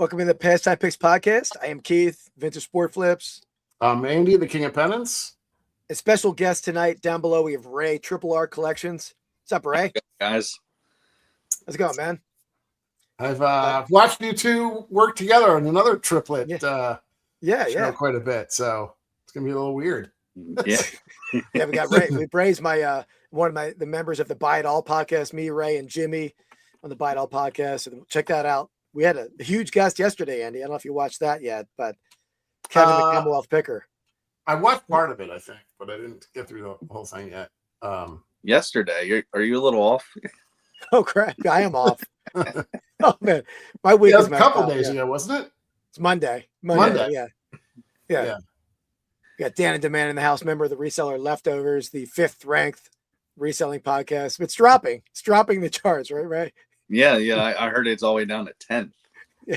Welcome to the Pastime Picks Podcast. I am Keith, Vintage Sport Flips. I'm Andy, the King of Pennants. A special guest tonight. Down below, we have Ray, Triple R Collections. What's up, Ray? Guys. How's it going, man? I've watched you two work together on another triplet show quite a bit, so it's going to be a little weird. Yeah. Yeah, we got Ray. Ray's one of the members of the Buy It All podcast, me, Ray, and Jimmy on the Buy It All podcast. So check that out. We had a huge guest yesterday, Andy. I don't know if you watched that yet, but Kevin the Commonwealth Picker. I watched part of it, I think, but I didn't get through the whole thing yet. Yesterday, are you a little off? Oh, crap. I am off. Oh, man. My week was is a couple days ago, wasn't it? It's Monday. Yeah. We got Dan and Demand in the house, member of the Reseller Leftovers, the 5th ranked reselling podcast. It's dropping. It's dropping the charts, right, Ray? Yeah. I heard it's all the way down to 10th. Yeah.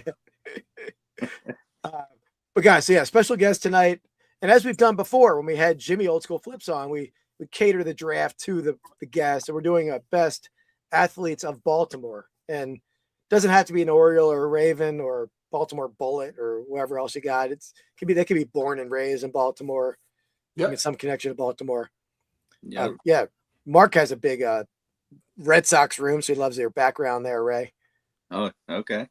But guys, so special guest tonight. And as we've done before, when we had Jimmy Old School Flips on, we cater the draft to the guest. And we're doing a best athletes of Baltimore. And it doesn't have to be an Oriole or a Raven or Baltimore Bullet or whoever else you got. They could be born and raised in Baltimore. Yeah. I mean, some connection to Baltimore. Yeah. Mark has a big Red Sox room, so he loves your background there, Ray. Oh, okay.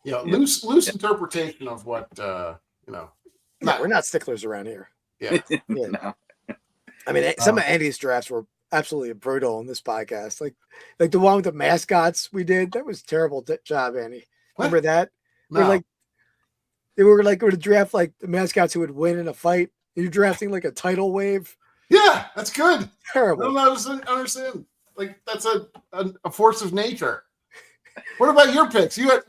Yeah, loose interpretation of what We're not sticklers around here. Yeah. No. I mean, some of Andy's drafts were absolutely brutal in this podcast. Like the one with the mascots we did, that was a terrible job, Andy. What? Remember that? No. They were going to draft like the mascots who would win in a fight. You're drafting like a tidal wave. Yeah, that's good. Terrible. I don't understand. Like, that's a force of nature. What about your picks? We don't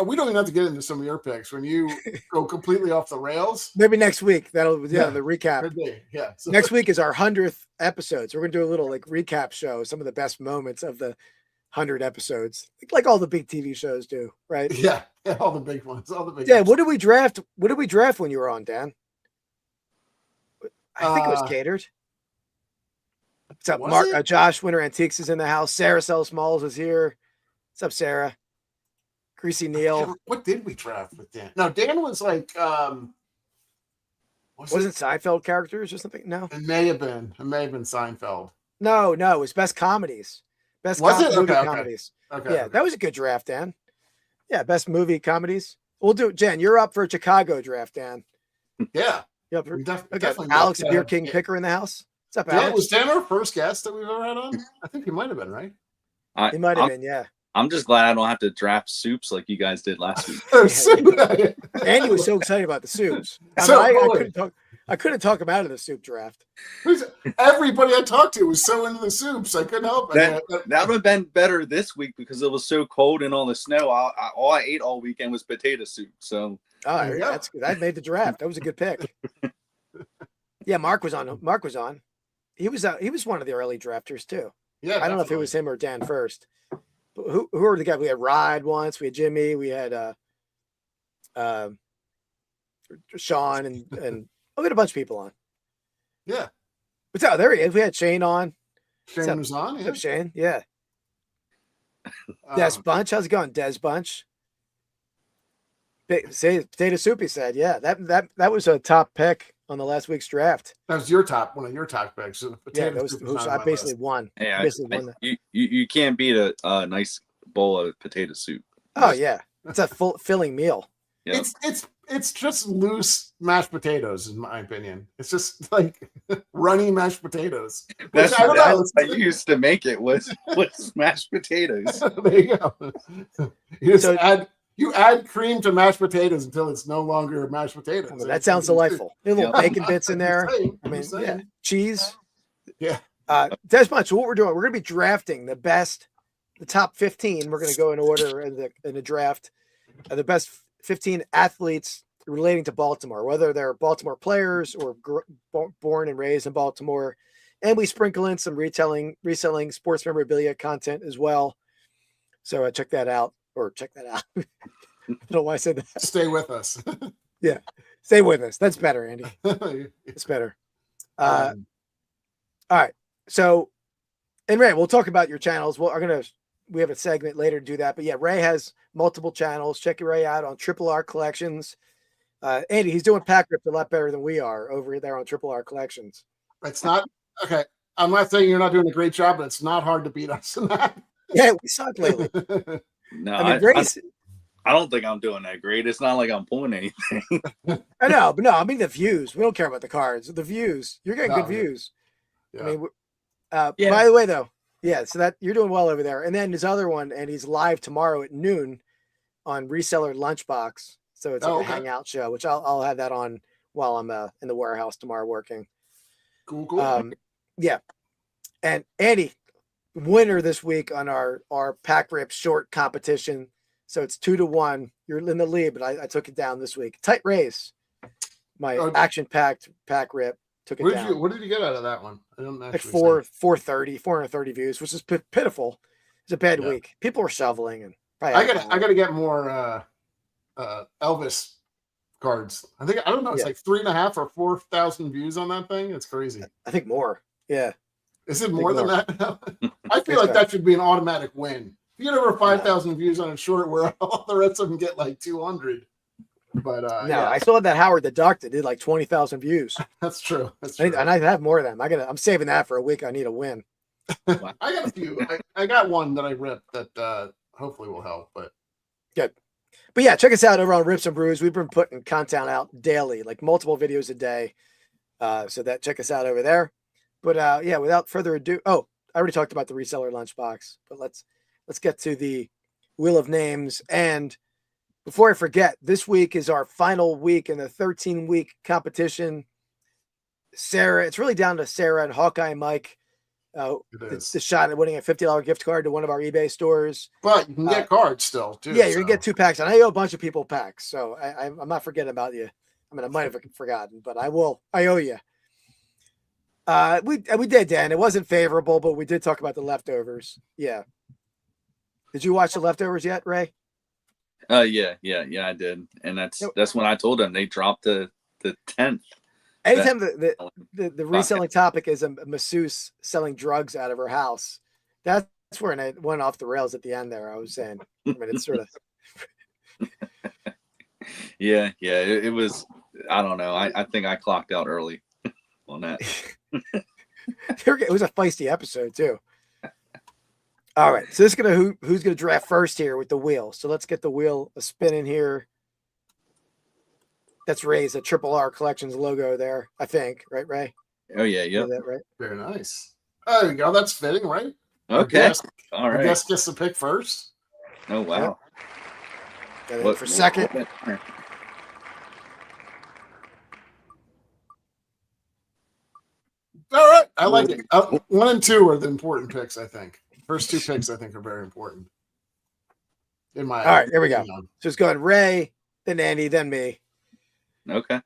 even have to get into some of your picks when you go completely off the rails. Maybe next week. The recap. Could be. Yeah. So, next week is our 100th episode. So we're going to do a little recap show, some of the best moments of the 100 episodes, like all the big TV shows do, right? Yeah, all the big ones, Yeah, what did we draft? What did we draft when you were on, Dan? I think it was catered. What's up, Mark? Josh Winter Antiques is in the house. Sarah Sell Smalls is here. What's up, Sarah? Greasy Neil. What did we draft with Dan? No, Dan was like wasn't Seinfeld characters or something? No, it may have been Seinfeld. No, it was best comedies. Best movie comedies. Okay. Yeah, that was a good draft, Dan. Yeah, best movie comedies. We'll do it. Jen, you're up for a Chicago draft, Dan. Yeah. Yep. Definitely. Alex, Beer King Picker in the house. What's up, Alex? Was Dan our first guest that we've ever had on? I think he might have been, right? He might have been, yeah. I'm just glad I don't have to draft soups like you guys did last week. Andy was so excited about the soups. I couldn't talk him out of the soup draft. Everybody I talked to was so into the soups, I couldn't help it. That would have been better this week because it was so cold and all the snow. All I ate all weekend was potato soup. So that's good. I made the draft. That was a good pick. Yeah, Mark was on. He was one of the early drafters too. Yeah, I don't know if it was him or Dan first. But who are the guys? We had Ride once. We had Jimmy. We had Sean and we had a bunch of people on. Yeah. But there he is. We had Shane on. Shane was on. What's up, Shane? Yeah. Des Bunch. How's it going, Des Bunch? Potato soup, he said. Yeah, that was a top pick on the last week's draft. That was one of your top picks. I basically won. Yeah, you can't beat a nice bowl of potato soup. Oh yeah, it's a filling meal. Yep. It's just loose mashed potatoes, in my opinion. It's just like runny mashed potatoes. That's how I used to make it was mashed potatoes. There you go. You add cream to mashed potatoes until it's no longer mashed potatoes. I mean, that sounds delightful. Little bacon bits in there. Cheese. Yeah. Des Bunch, what we're doing, we're going to be drafting the top 15. We're going to go in order in the draft. The best 15 athletes relating to Baltimore, whether they're Baltimore players or born and raised in Baltimore. And we sprinkle in some reselling sports memorabilia content as well. So check that out. I don't know why I said that. Stay with us. Yeah. Stay with us. That's better, Andy. It's better. All right. So, and Ray, we'll talk about your channels. I'm going to we have a segment later to do that. But yeah, Ray has multiple channels. Check Ray out on Triple R Collections. Andy, he's doing pack rips a lot better than we are over there on Triple R Collections. It's not okay. I'm not saying you're not doing a great job, but it's not hard to beat us in that. Yeah, we suck lately. No, I mean, I don't think I'm doing that great. It's not like I'm pulling anything. I know, but no, I mean the views. We don't care about the cards. The views. You're getting good Yeah. views. Yeah. I mean, Yeah. by the way, though, yeah, so that you're doing well over there. And then his other one, and he's live tomorrow at noon on Reseller Lunchbox. So it's like a hangout show, which I'll have that on while I'm in the warehouse tomorrow working. Cool. Yeah. And Andy, winner this week on our pack rip short competition. So it's 2-1. You're in the lead, but I took it down this week. Tight race. My action packed pack rip took it down. What did you get out of that one? I don't Like 430 views, which is pitiful. It's a bad week. People are shoveling and I gotta get more Elvis cards. I don't know. It's like 3.5 or 4,000 views on that thing. It's crazy. I think more. Yeah. Is it more than that? I feel like that should be an automatic win. If you get over 5,000 views on a short, where all the rest of them get like 200. But I still had that Howard the Duck that did like 20,000 views. That's true. And I have more of them. I'm saving that for a week. I need a win. I got a few. I got one that I ripped that hopefully will help. But good. But yeah, check us out over on Rips and Brews. We've been putting content out daily, like multiple videos a day. So that check us out over there. But yeah, without further ado, I already talked about the reseller lunchbox, but let's get to the wheel of names. And before I forget, this week is our final week in the 13-week competition. Sarah, it's really down to Sarah and Hawkeye Mike. The shot at winning a $50 gift card to one of our eBay stores. But you can get cards still, too. Yeah, you're going to get 2 packs. And I owe a bunch of people packs, so I'm not forgetting about you. I mean, I might have forgotten, but I will. I owe you. We did, Dan. It wasn't favorable, but we did talk about the leftovers. Yeah. Did you watch the leftovers yet, Ray? Yeah, I did. And that's when I told them they dropped the 10th. Anytime the reselling topic is a masseuse selling drugs out of her house, that's where it went off the rails at the end there. I was saying, I mean, it's sort of. Yeah. It was, I don't know. I think I clocked out early on that. It was a feisty episode too. All right. So this is who's gonna draft first here with the wheel. So let's get the wheel a spinning here. That's Ray's a Triple R Collections logo there, I think. Right, Ray? Oh, yeah. Yep. That right? Very nice. Oh, there you go. That's fitting, right? Okay. All right. I guess gets the pick first. Oh, wow. Yep. For second. All right. I like it. 1 and 2 are the important picks, I think. First 2 picks, I think, are very important. All right, here we go. So it's going Ray, then Andy, then me. Okay.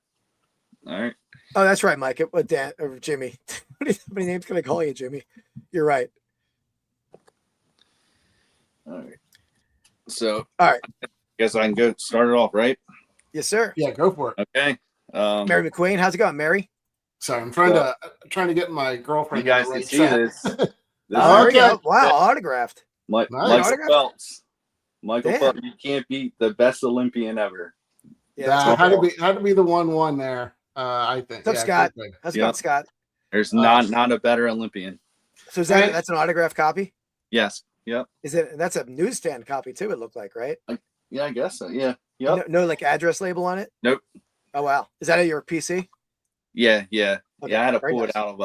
All right. Oh, that's right, Mike. Dan or Jimmy. How many names can I call you, Jimmy? You're right. All right. So, all right. I guess I can go start it off, right? Yes, sir. Yeah, go for it. Okay. Mary McQueen, how's it going, Mary? Sorry, I'm trying to get my girlfriend. You guys can see this. Wow, autographed. Michael Phelps. Michael Phelps, you can't beat the best Olympian ever. Yeah, had to be the 1-1 there. I think. What's up, Scott? How's it going, Scott? There's not a better Olympian. So that's an autographed copy? Yes. Yep. That's a newsstand copy too, it looked like, right? Yeah, I guess so. Yeah. Yep. No like address label on it? Nope. Oh wow. Is that at your PC? Yeah. Okay, I had to pull it out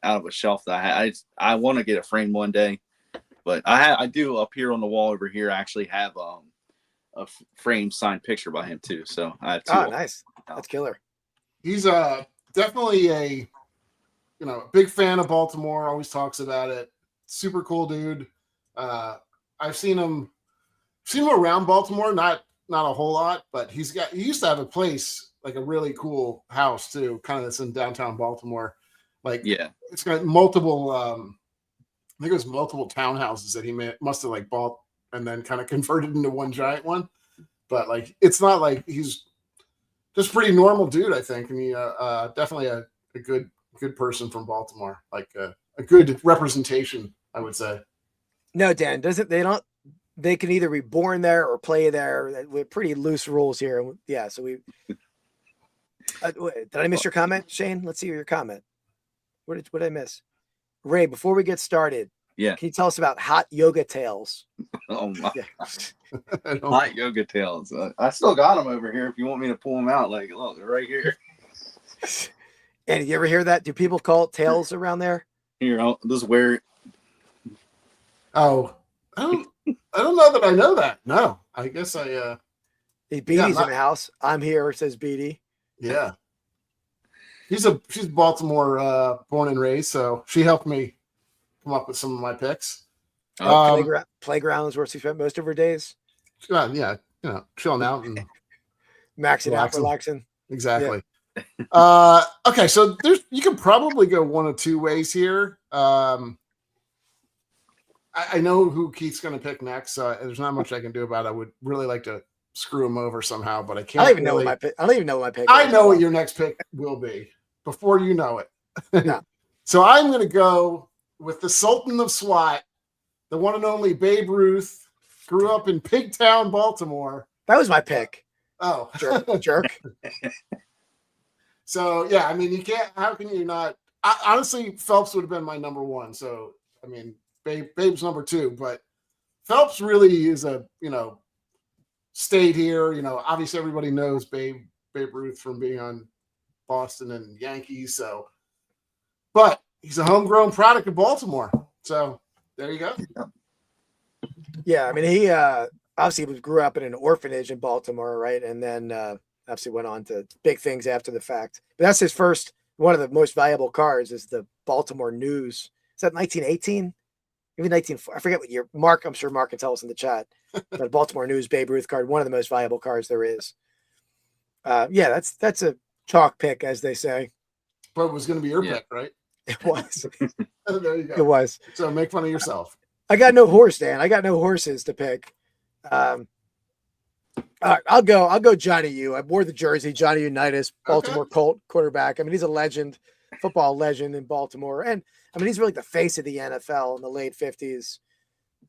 of a shelf that I want to get it framed one day. But I do up here on the wall over here. I actually have a framed signed picture by him too. So I have 2. Oh, nice. That's killer. He's definitely a big fan of Baltimore. Always talks about it. Super cool dude. I've seen him around Baltimore. Not a whole lot, but he used to have a place, like a really cool house too, kind of that's in downtown Baltimore. Like it's got multiple. I think it was multiple townhouses that he must have bought and then kind of converted into one giant one. But it's not like he's just pretty normal dude, I think. And he definitely a good person from Baltimore, like a good representation, I would say. No, Dan, they can either be born there or play there. We have pretty loose rules here. Yeah, so we did I miss your comment, Shane? Let's see your comment. What did I miss? Ray, before we get started, Yeah. can you tell us about hot yoga tales? Oh my Yeah. hot yoga tails. I still got them over here. If you want me to pull them out, like look, they're right here. And you ever hear that? Do people call it tails around there? Here, this is where. Oh, I don't know that I know that. No, I guess I. Beatty's in the house. I'm here, says Beatty. Yeah. She's Baltimore born and raised, so she helped me come up with some of my picks. Playgrounds where she spent most of her days. Yeah, chilling out and maxing out, relaxing. Exactly. Yeah. Okay, so you can probably go one of two ways here. I know who Keith's going to pick next, so there's not much I can do about it. I would really like to screw him over somehow, but I can't. I don't even know what my pick. I don't even know what my pick. I know what your next pick will be before you know it. No. So I'm going to go with the Sultan of SWAT, the one and only Babe Ruth. Grew up in Pigtown, Baltimore. That was my pick. Oh, jerk. So yeah, I mean, you can't. How can you not? Honestly, Phelps would have been my number one. So I mean, Babe's number two, but Phelps really is stayed here. Obviously everybody knows Babe Ruth from being on Boston and Yankees. So, but he's a homegrown product of Baltimore. So there you go. Yeah, I mean, he obviously grew up in an orphanage in Baltimore, right? And then obviously went on to big things after the fact. But that's his first, one of the most valuable cards is the Baltimore News. Is that 1918? Maybe 19, I forget what year. Mark, I'm sure Mark can tell us in the chat. The Baltimore News Babe Ruth card, one of the most valuable cards there is. Yeah, that's a chalk pick, as they say. But it was going to be your pick, right? It was. There you go. It was. So make fun of yourself. I got no horse, Dan. I got no horses to pick. All right, I'll go Johnny U. I wore the jersey, Johnny Unitas, Baltimore Colt quarterback. I mean, he's a legend, football legend in Baltimore. And I mean, he's really the face of the NFL in the late 50s.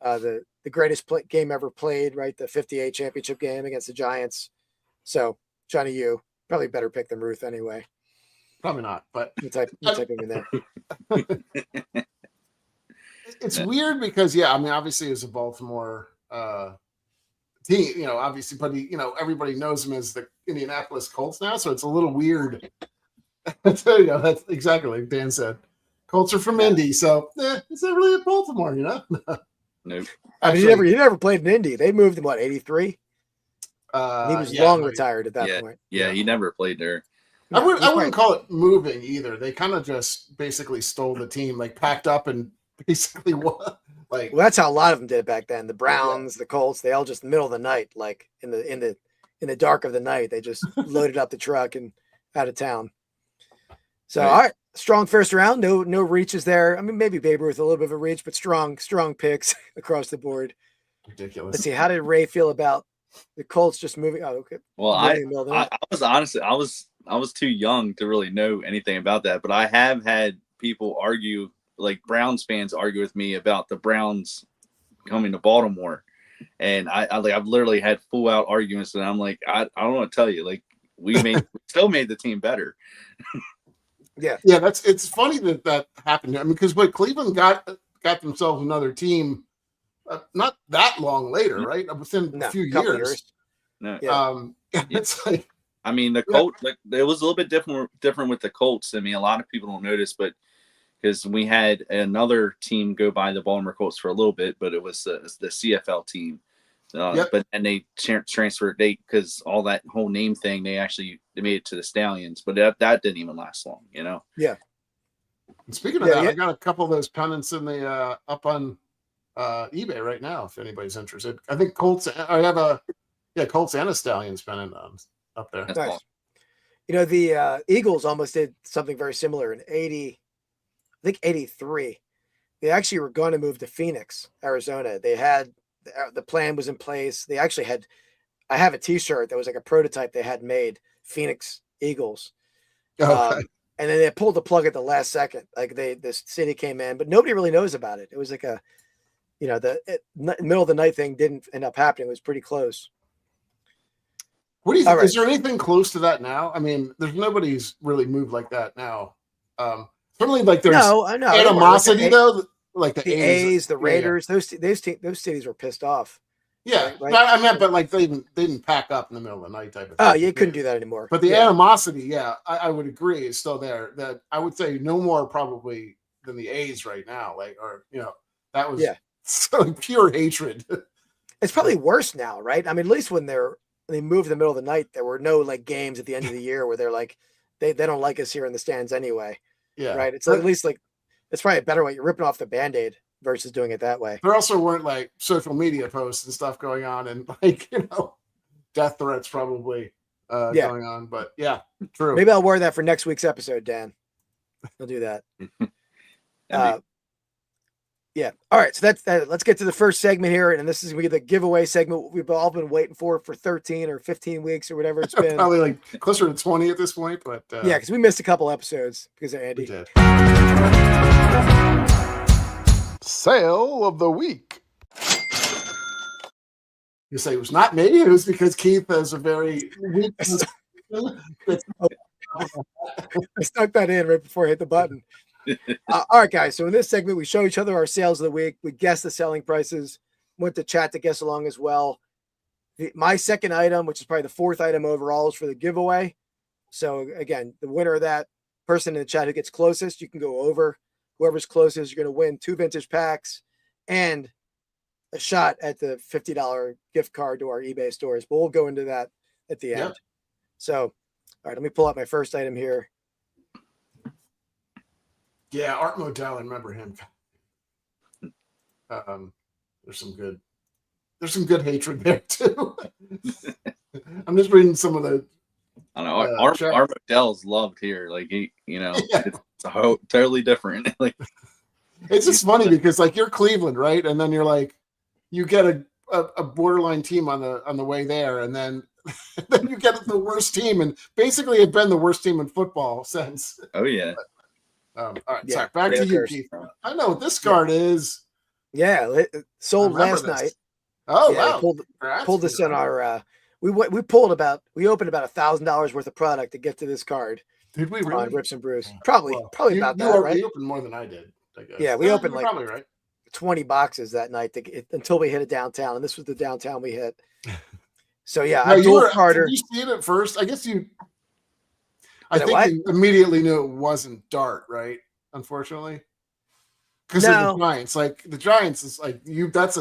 The greatest game ever played, right? The 58 championship game against the Giants. So Johnny U, probably a better pick than Ruth anyway. Probably not, but you type him in there. It's weird because, yeah, I mean, obviously it's a Baltimore team, obviously, but everybody knows him as the Indianapolis Colts now, so it's a little weird. That's exactly like Dan said. Colts are from Indy, so it's not really a Baltimore, Nope. I mean, he never played in Indy. They moved him, 83? He was long retired at that point. Yeah, he never played there. I wouldn't call it moving either. They kind of just basically stole the team, like packed up and basically what? Well, that's how a lot of them did it back then. The Browns, the Colts, they all just middle of the night, like in the dark of the night, they just loaded up the truck and out of town. So, all right, strong first round. No reaches there. I mean, maybe Babe Ruth a little bit of a reach, but strong picks across the board. Ridiculous. Let's see. How did Ray feel about the Colts just moving? Oh, okay. Well, I was honestly, I was too young to really know anything about that, but I have had people argue, like Browns fans argue with me about the Browns coming to Baltimore. And I've literally had full out arguments, and I'm like, I don't want to tell you, like we still made the team better. Yeah, it's funny that happened. I mean, because Cleveland got themselves another team, not that long later, right? Within a few years. No. It's like, I mean, the Colts, like, it was a little bit different with the Colts. I mean, a lot of people don't notice, but because we had another team go by the Baltimore Colts for a little bit, but it was the CFL team. But then they transferred because all that whole name thing, they made it to the Stallions, but that didn't even last long, Yeah. And speaking of that, I got a couple of those pennants in the up on eBay right now. If anybody's interested, I think Colts. I have Colts and a Stallions pennant up there. That's nice. cool. The Eagles almost did something very similar in 83. They actually were going to move to Phoenix, Arizona. They had the plan was in place. They actually had, I have a t-shirt that was like a prototype they had made, Phoenix Eagles. Okay. And then they pulled the plug at the last second. Like the city came in, but nobody really knows about it. It was like the middle of the night thing didn't end up happening. It was pretty close. What do you think? All right. Is there anything close to that now? I mean, there's nobody's really moved like that now. Certainly, like there's animosity though, like the A's, the Raiders. Those cities were pissed off. Yeah, right? I meant, but like they didn't pack up in the middle of the night type of thing. Oh, you couldn't do that anymore. But the animosity, I would agree, is still there. That I would say no more probably than the A's right now. That was so pure hatred. It's probably worse now, right? I mean, at least when they moved in the middle of the night, there were no like games at the end of the year where they're like they don't like us here in the stands anyway. Yeah, right. It's like, at least like it's probably a better way. You're ripping off the Band-Aid versus doing it that way. There also weren't like social media posts and stuff going on, and like death threats probably going on. But yeah, true. Maybe I'll wear that for next week's episode, Dan. I'll do that. Yeah. All right. So that's that. Let's get to the first segment here, and this is gonna be the giveaway segment we've all been waiting for 13 or 15 weeks or whatever it's been. Probably like closer to 20 at this point, but yeah, because we missed a couple episodes because of Andy. We did. Sale of the week. You say it was not me. It was because Keith has a very weak. I stuck that in right before I hit the button. All right, guys. So in this segment, we show each other our sales of the week. We guess the selling prices. Went to chat to guess along as well. My second item, which is probably the fourth item overall, is for the giveaway. So again, the winner of that person in the chat who gets closest, you can go over. Whoever's closest, you're going to win 2 vintage packs and a shot at the $50 gift card to our eBay stores. But we'll go into that at the end. Yep. So, all right, let me pull out my first item here. Yeah, Art Modell, I remember him. There's some good hatred there too. I'm just reading some of the. I don't know. Art Modell's loved here. Like it's totally different. Like it's just funny because like you're Cleveland, right? And then you're like, you get a borderline team on the way there, and then you get the worst team, and basically have been the worst team in football since. Oh yeah. All right, sorry. Back to you, Keith. I know what this card is. Yeah, it sold last night. Oh yeah, wow! Pulled this in our. We opened about $1,000 worth of product to get to this card. Did we really? On Rips and Brews? Probably about that, right? You opened more than I did. I guess. Yeah, we opened like probably right. 20 boxes that night until we hit it downtown, and this was the downtown we hit. So yeah, I told Carter. Did you see it at first? I guess you. I think you immediately knew it wasn't Dart, right? Unfortunately, because of the Giants. Like the Giants is like you. That's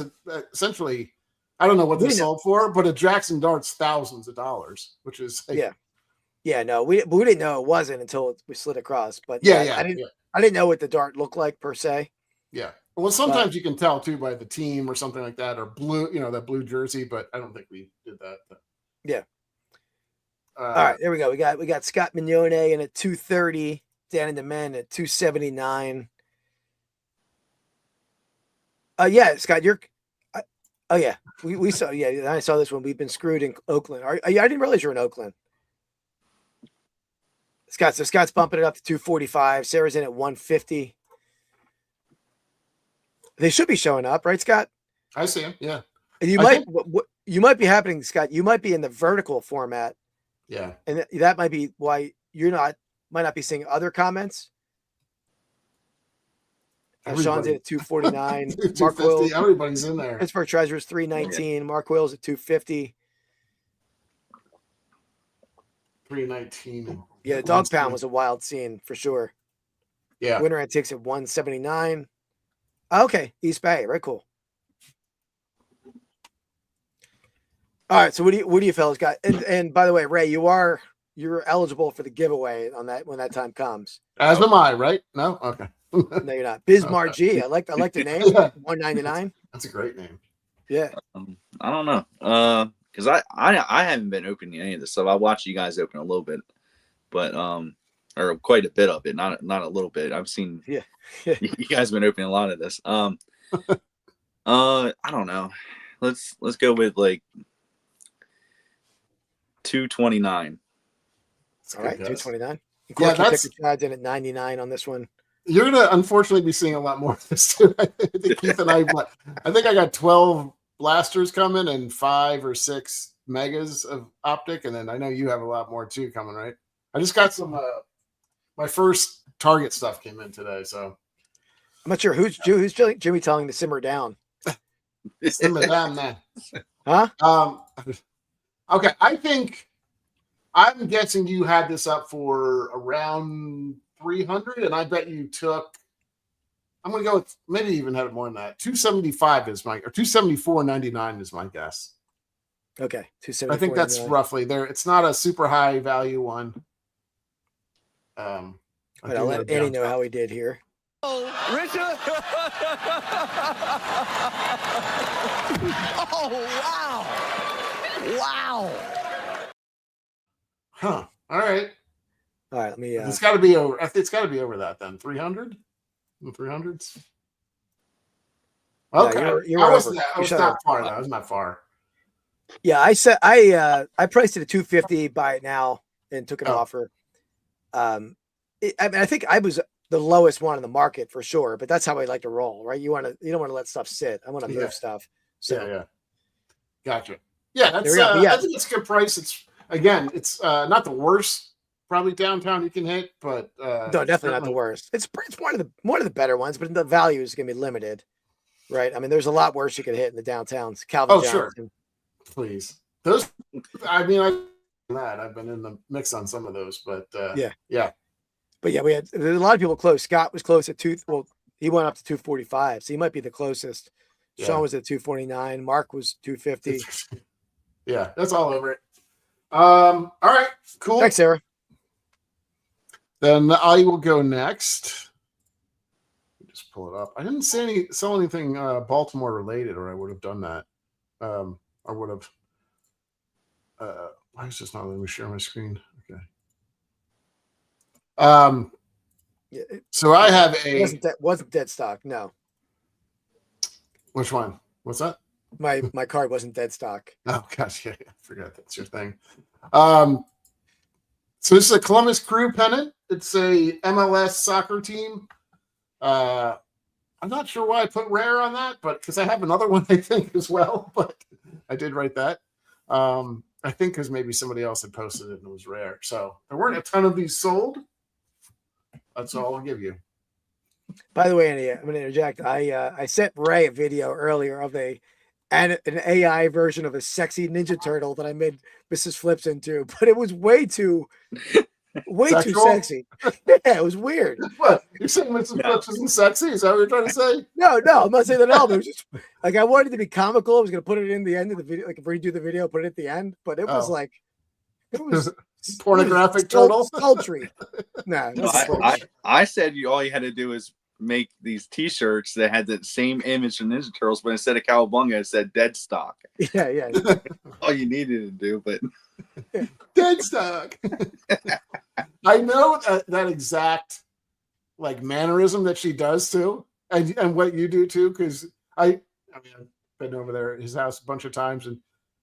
essentially. I don't know what they sold for, but a Jackson Dart's thousands of dollars, which is like, no, we didn't know it wasn't until we slid across. But I didn't know what the Dart looked like per se. Yeah, well, sometimes you can tell too by the team or something like that, or blue, that blue jersey. But I don't think we did that. But. Yeah. All right, there we go. We got Scott Mignone in at 230, Dan and the Men at 279. Yeah, Scott, we saw. Yeah, I saw this one. We've been screwed in Oakland. I didn't realize you're in Oakland. Scott's bumping it up to 245. Sarah's in at 150. They should be showing up, right, Scott? I see him. Yeah. You might be happening, Scott. You might be in the vertical format. Yeah. And that might be why might not be seeing other comments. Sean's in at 249. Mark Wills, everybody's in there. Pittsburgh Treasures 319. Mark Wills at 250. 319. Yeah, the dog pound was a wild scene for sure. Yeah. Winter Antiques at 179. Okay, East Bay, right? Cool. All right, so what do you fellas got? And by the way, Ray, you're eligible for the giveaway on that when that time comes. As am I, right? No, okay. No, you're not. Bismarck G. I like the name. Yeah. 199. That's a great name. Yeah. I don't know. Because I haven't been opening any of this stuff. I watched you guys open a little bit, but or quite a bit of it, not a little bit. I've seen you guys been opening a lot of this. I don't know. Let's go with like 229. All right, 229. Yeah, that's in at 99 on this one. You're gonna unfortunately be seeing a lot more of this too. I think Keith and I got 12 blasters coming and 5 or 6 megas of optic, and then I know you have a lot more too coming, right? I just got some. My first Target stuff came in today, so I'm not sure who's Jimmy telling to simmer down. Simmer down, man. Huh? Okay, I'm guessing you had this up for around 300, and I bet you took. I'm gonna go with maybe even had it more than that. 275 is my, or 274.99 is my guess. Okay, 274. I think that's roughly there. It's not a super high value one. I'll let Eddie know how he did here. Oh, Richard! Oh, wow! Wow! Huh. All right. All right, let me. It's got to be over. It's got to be over that then. 300. The 300s. Okay. Yeah, you're I was over. not far. Though. I was not far. Yeah, I said I priced it at 250. Buy it now, and took an offer. I think I was the lowest one in the market for sure, but that's how I like to roll, right? You don't want to let stuff sit. I want to move stuff. So yeah. Gotcha. Yeah, that's I think it's a good price. It's not the worst probably downtown you can hit, but no, definitely not the worst. It's one of the better ones, but the value is going to be limited, right? I mean, there's a lot worse you could hit in the downtowns. Calvin Johnson. Sure. Please, those. I mean, I've been in the mix on some of those, but yeah. But yeah, there's a lot of people close. Scott was close at he went up to 245, so he might be the closest. Yeah. Sean was at 249. Mark was 250. Yeah, that's all over it. All right, cool. Thanks, Sarah. Then I will go next. Just pull it up. I didn't sell anything Baltimore related, or I would have done that. I would have. Why is this not letting me share my screen? Okay. So I have wasn't dead stock. No. Which one? What's that? My card wasn't dead stock. Oh gosh, yeah, I forgot that's your thing. So this is a Columbus Crew pennant. It's a MLS soccer team. I'm not sure why I put rare on that, but because I have another one, I think, as well. But I did write that. I think because maybe somebody else had posted it and it was rare. So there weren't a ton of these sold. That's all I'll give you. By the way, Andy, I'm going to interject. I sent Ray a video earlier of an AI version of a sexy Ninja Turtle that I made Mrs. Flips into, but it was way too sexy. Yeah, it was weird. What? You're saying Mrs. Flips isn't sexy? Is that what you're trying to say? No, I'm not saying that at all. But it was just like I wanted it to be comical. I was going to put it in the end of the video, like redo the video, put it at the end. But it was like it was pornographic turtle, sultry. No, I said all you had to do is make these T-shirts that had the same image of Ninja Turtles, but instead of Cowabunga, it said Dead Stock. Yeah. All you needed to do, but Dead Stock. I know that exact like mannerism that she does too, and what you do too, because I've been over there at his house a bunch of times, and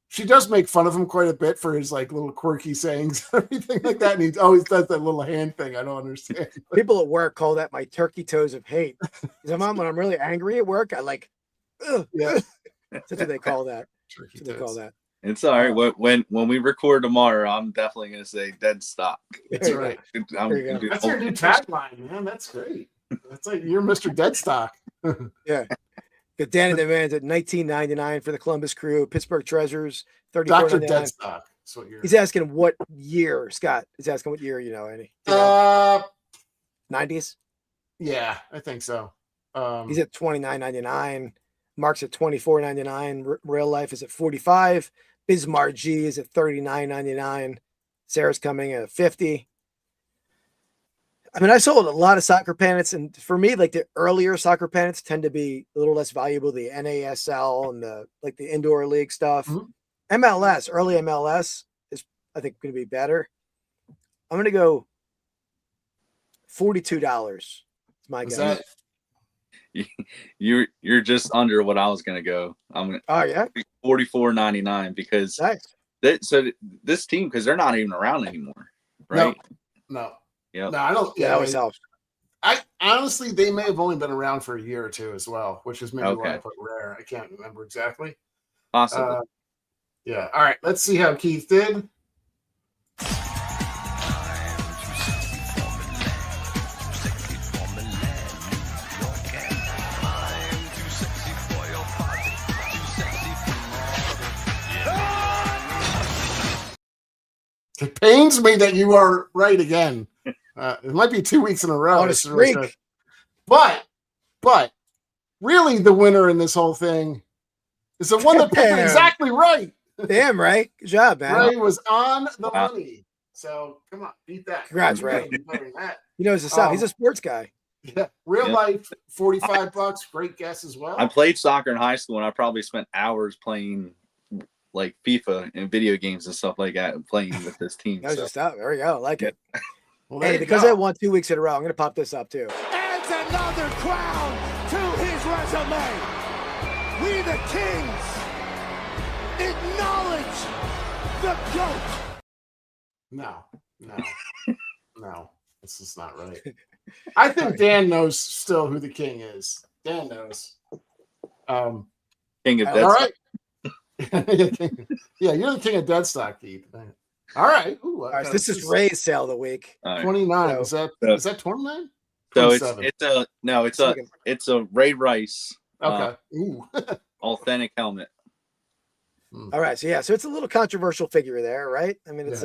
she does make fun of him quite a bit for his like little quirky sayings and everything like that. And he always does that little hand thing. I don't understand. People at work call that my turkey toes of hate. When I'm really angry at work, I like, yeah. That's what they call that. It's all right. When we record tomorrow, I'm definitely going to say Dead Stock. That's right. That's your new tagline, man. That's great. That's like you're Mr. Dead Stock. Yeah. The Danny demands at $19.99 for the Columbus Crew. Pittsburgh Treasures, $34.99. Dr. Deadstock. That's what he's asking what year, Scott. He's asking what year, Andy. 90s? Yeah, I think so. He's at $29.99. Mark's at $24.99. Real Life is at $45. Bismarck G is at $39.99. Sarah's coming at $50. I mean, I sold a lot of soccer pennants, and for me, like the earlier soccer pennants tend to be a little less valuable. The NASL and the indoor league stuff. Mm-hmm. MLS, early MLS is, I think, going to be better. I'm going to go $42. It's my guess. You're just under what I was going to go. I'm $44.99 because this team, because they're not even around anymore, right? No. Yeah, no, I don't. Yeah, that always helps. I honestly, they may have only been around for a year or two as well, which is maybe why I Okay. put rare. I can't remember exactly. Possibly. Yeah. All right. Let's see how Keith did. It pains me that you are right again. It might be 2 weeks in a row. On a streak. But really the winner in this whole thing is the one that picked it Damn. exactly right. Damn, Ray. Good job, man. Ray was on the Wow. money. So come on, beat that. Congrats, You Ray. gotta do better than that. He knows his stuff. He's a sports guy. Yeah. Real Yeah. life, $45. Great guess as well. I played soccer in high school, and I probably spent hours playing like FIFA and video games and stuff like that, and playing with this team. Knows So. his stuff. There we go. I like it. Well, there Hey, you because go. I won 2 weeks in a row, I'm going to pop this up too. Adds another crown to his resume. We the Kings acknowledge the GOAT. No. This is not right. I think Dan knows still who the king is. Dan knows. King of All Dead All Stock. right. Yeah, you're the king of Deadstock, Keith. All right. Ooh, All right, so this is Ray's sale of the week. All right. 29. Is So- that 29? So 27. it's a Ray Rice Okay. Ooh. authentic helmet. All right, so it's a little controversial figure there, right? I mean, it's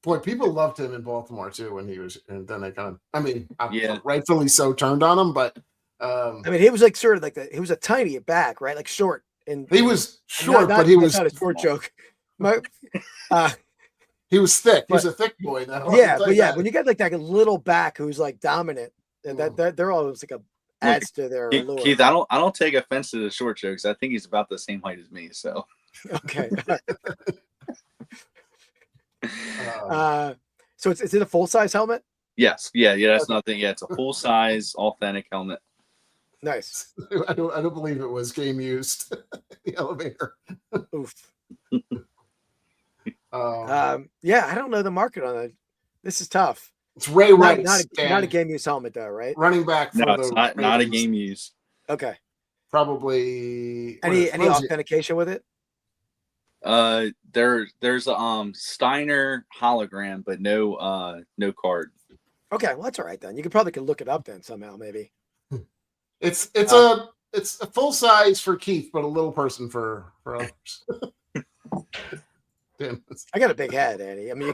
Boy, people loved him in Baltimore too when he was, and then they kind of, Yeah. rightfully so, turned on him. But I mean, he was like sort of like he was a tiny at back, right? Like short, and he was short, but he was not a short joke. he was thick. He was But- a thick boy. Now. When you got like that little back who's like dominant, and that they're always like adds to their allure. Keith, I don't take offense to the short jokes. I think he's about the same height as me. So Okay. So is it a full size helmet? yes, yeah. That's nothing. Yeah, it's a full size authentic helmet. Nice. I don't believe it was game used. The elevator. Oof. Yeah, I don't know the market on it. This is tough. it's Ray Rice. Not a game use helmet though, right? running back. For No, the it's not a Ravens. game use. Okay. Probably Any what is it? authentication with it? There's a Steiner hologram, but no card. Okay, well that's all right then. You probably could look it up then somehow, maybe. It's a full size for Keith, but a little person for others. Damn, I got a big head, Andy. I mean,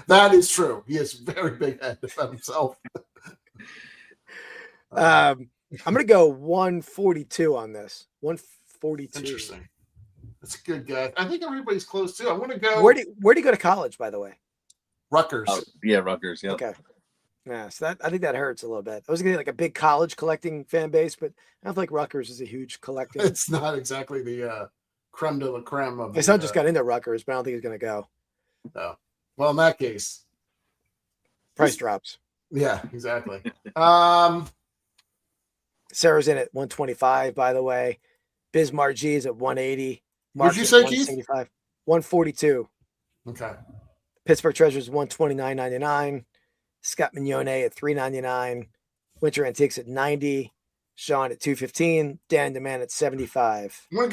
that is true. He has a very big head about himself. I'm gonna go 142 on this. 142. Interesting. That's a good guy. I think everybody's close too. I'm going to go Where do you go to college, by the way? Rutgers. Oh, yeah, Rutgers. Yeah. Okay. Yeah, so I think that hurts a little bit. I was gonna get like a big college collecting fan base, but I don't think Rutgers is a huge collecting. It's not exactly the creme de la creme of My son just got into Rutgers, but I don't think he's gonna go. No. Well, in that case, Price drops. yeah, exactly. Sarah's in at 125, by the way. Biz Margie is at 180. What'd you Mark's say, at Keith? 175. 142. Okay. Pittsburgh Treasures 129.99. Scott Mignone at 399. Winter Antiques at 90. Sean at 215. Dan Demand at 75. I'm gonna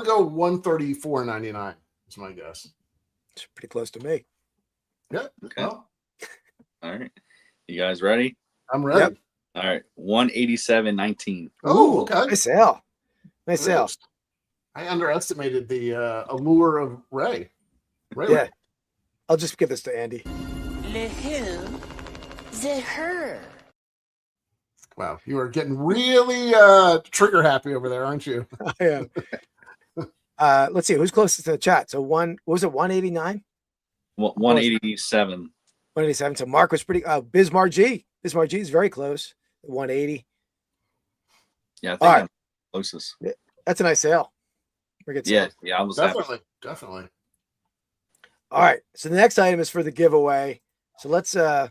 go 134.99 is my guess. It's pretty close to me. Yeah. Okay. Well, All right. You guys ready? I'm ready. Yep. All right. 187.19. Oh, okay. Nice sale. Nice sale. I underestimated the allure of Ray. Yeah. I'll just give this to Andy. Le who? The her. Wow, you are getting really trigger happy over there, aren't you? I am. Let's see who's closest to the chat. So what was it 189? 187. 187. So Mark was pretty. Biz Margie. Biz Margie is very close. 180. Yeah, I think All right. I'm closest. That's a nice sale. We're good. Yeah, I was happy. Definitely. All right. So the next item is for the giveaway. So let's we're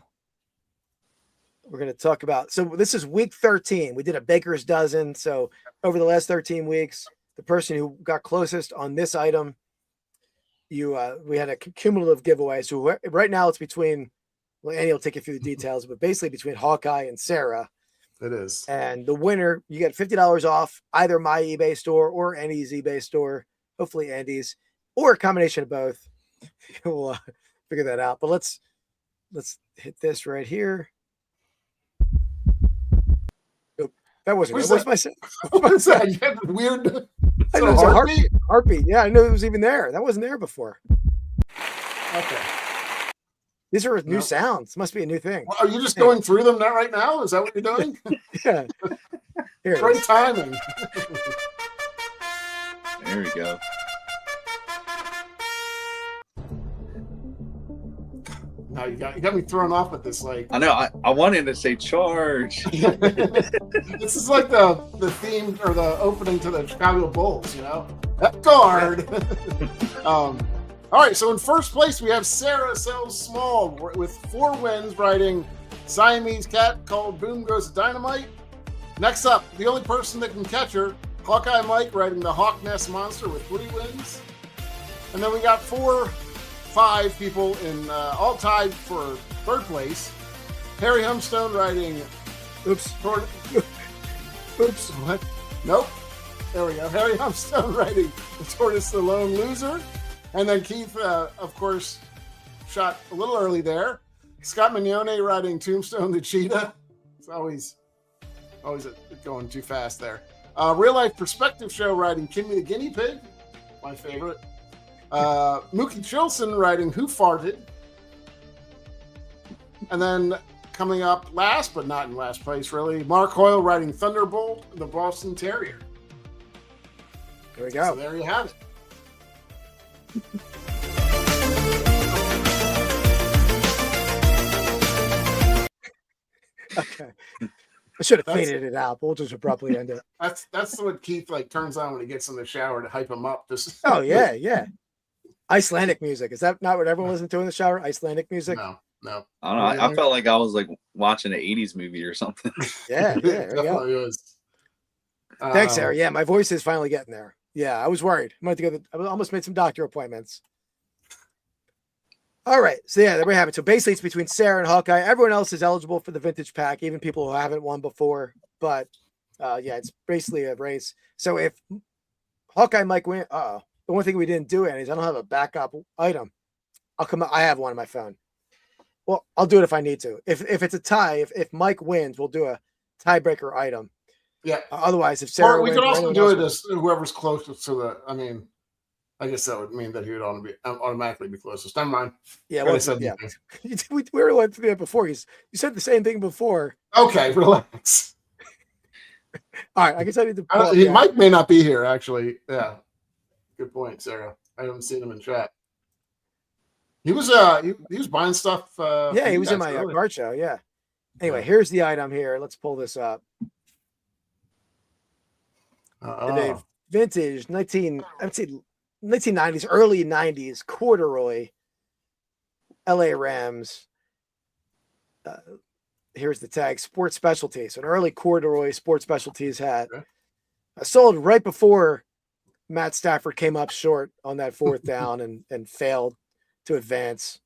going to talk about. So this is week 13. We did a baker's dozen. So over the last 13 weeks, the person who got closest on this item, we had a cumulative giveaway. So right now it's between, well, Annie will take you through the details, but basically between Hawkeye and Sarah. It is. And the winner, you get $50 off either my eBay store or Andy's eBay store, hopefully Andy's, or a combination of both. We'll figure that out. But let's hit this right here. Oh, that wasn't it. What's my What's that? You had the weird. I know it was a heartbeat. Yeah, I know it was even there. That wasn't there before. Okay. These are new sounds. Must be a new thing. Well, are you just going through them right now? Is that what you're doing? Yeah. Here Great timing. There we go. Now you got me thrown off with this. Like I know. I wanted to say charge. this is like the theme or the opening to the Chicago Bulls. You know, that guard. All right, so in first place, we have Sarah Sells Small with 4 wins, writing Siamese Cat called Boom Goes Dynamite. Next up, the only person that can catch her, Hawkeye Mike, writing the Hawk Nest Monster with 3 wins. And then we got 5 people in all tied for third place. Harry Humstone writing... Oops, what? Nope. There we go. Harry Humstone writing The Tortoise the Lone Loser. And then Keith, of course, shot a little early there. Scott Mignone riding Tombstone the Cheetah. It's always going too fast there. Real Life Perspective Show riding Kimmy the Guinea Pig, my favorite. Mookie Chilson riding Who Farted. And then coming up last, but not in last place really, Mark Hoyle riding Thunderbolt, the Boston Terrier. There we go. So there you have it. Okay. I should have faded it out, but we'll just abruptly end it. That's what Keith turns on when he gets in the shower to hype him up. Just Oh yeah. Icelandic music. Is that not what everyone listens to in the shower? Icelandic music? No. I don't know. I felt like I was like watching an 80s movie or something. Yeah, there you go. Was. Thanks, Sarah. Yeah, my voice is finally getting there. Yeah, I was worried. I almost made some doctor appointments. All right. So yeah, there we have it. So basically it's between Sarah and Hawkeye. Everyone else is eligible for the vintage pack, even people who haven't won before. But yeah, it's basically a race. So if Hawkeye might win, the one thing we didn't do is I don't have a backup item. I have one on my phone. Well, I'll do it if I need to. If it's a tie, if Mike wins, we'll do a tiebreaker item. Yeah. Otherwise, if Sarah we wins, could also do it as whoever's closest to the. I mean, I guess that would mean that he would automatically be closest. Never mind. Yeah. Well, yeah. We already went through that before. You said the same thing before. Okay, relax. All right. I guess I need to. Mike may not be here, actually. Yeah. Good point, Sarah. I haven't seen him in chat. He was buying stuff. Yeah, he was in my card show. Yeah. Anyway, here's the item here. Let's pull this up. A vintage 1990s, early 90s corduroy LA Rams. Here's the tag, Sports Specialties, an early corduroy Sports Specialties hat. Okay. Sold right before Matt Stafford came up short on that 4th down and failed to advance.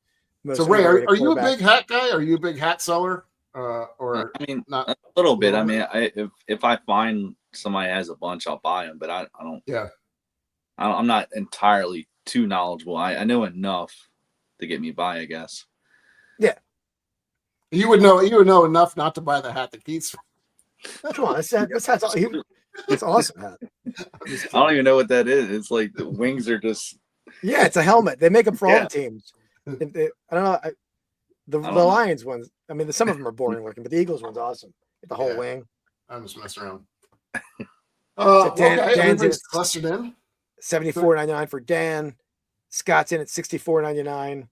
So Ray, are you a big hat guy? Are you a big hat seller? Or I mean, not a little bit. I mean, if I find somebody has a bunch, I'll buy them. But I don't. Yeah. I'm not entirely too knowledgeable. I know enough to get me by, I guess. Yeah. You would know enough not to buy the hat that Keith's. Come on, that's awesome hat. I don't even know what that is. It's like the wings are just. Yeah, it's a helmet. They make them for all the teams. I don't know. The Lions ones. I mean, some of them are boring looking, but the Eagles one's awesome. The whole wing. I'm just messing around. Dan's clustered in. $74.99 for Dan. Scott's in at $64.99.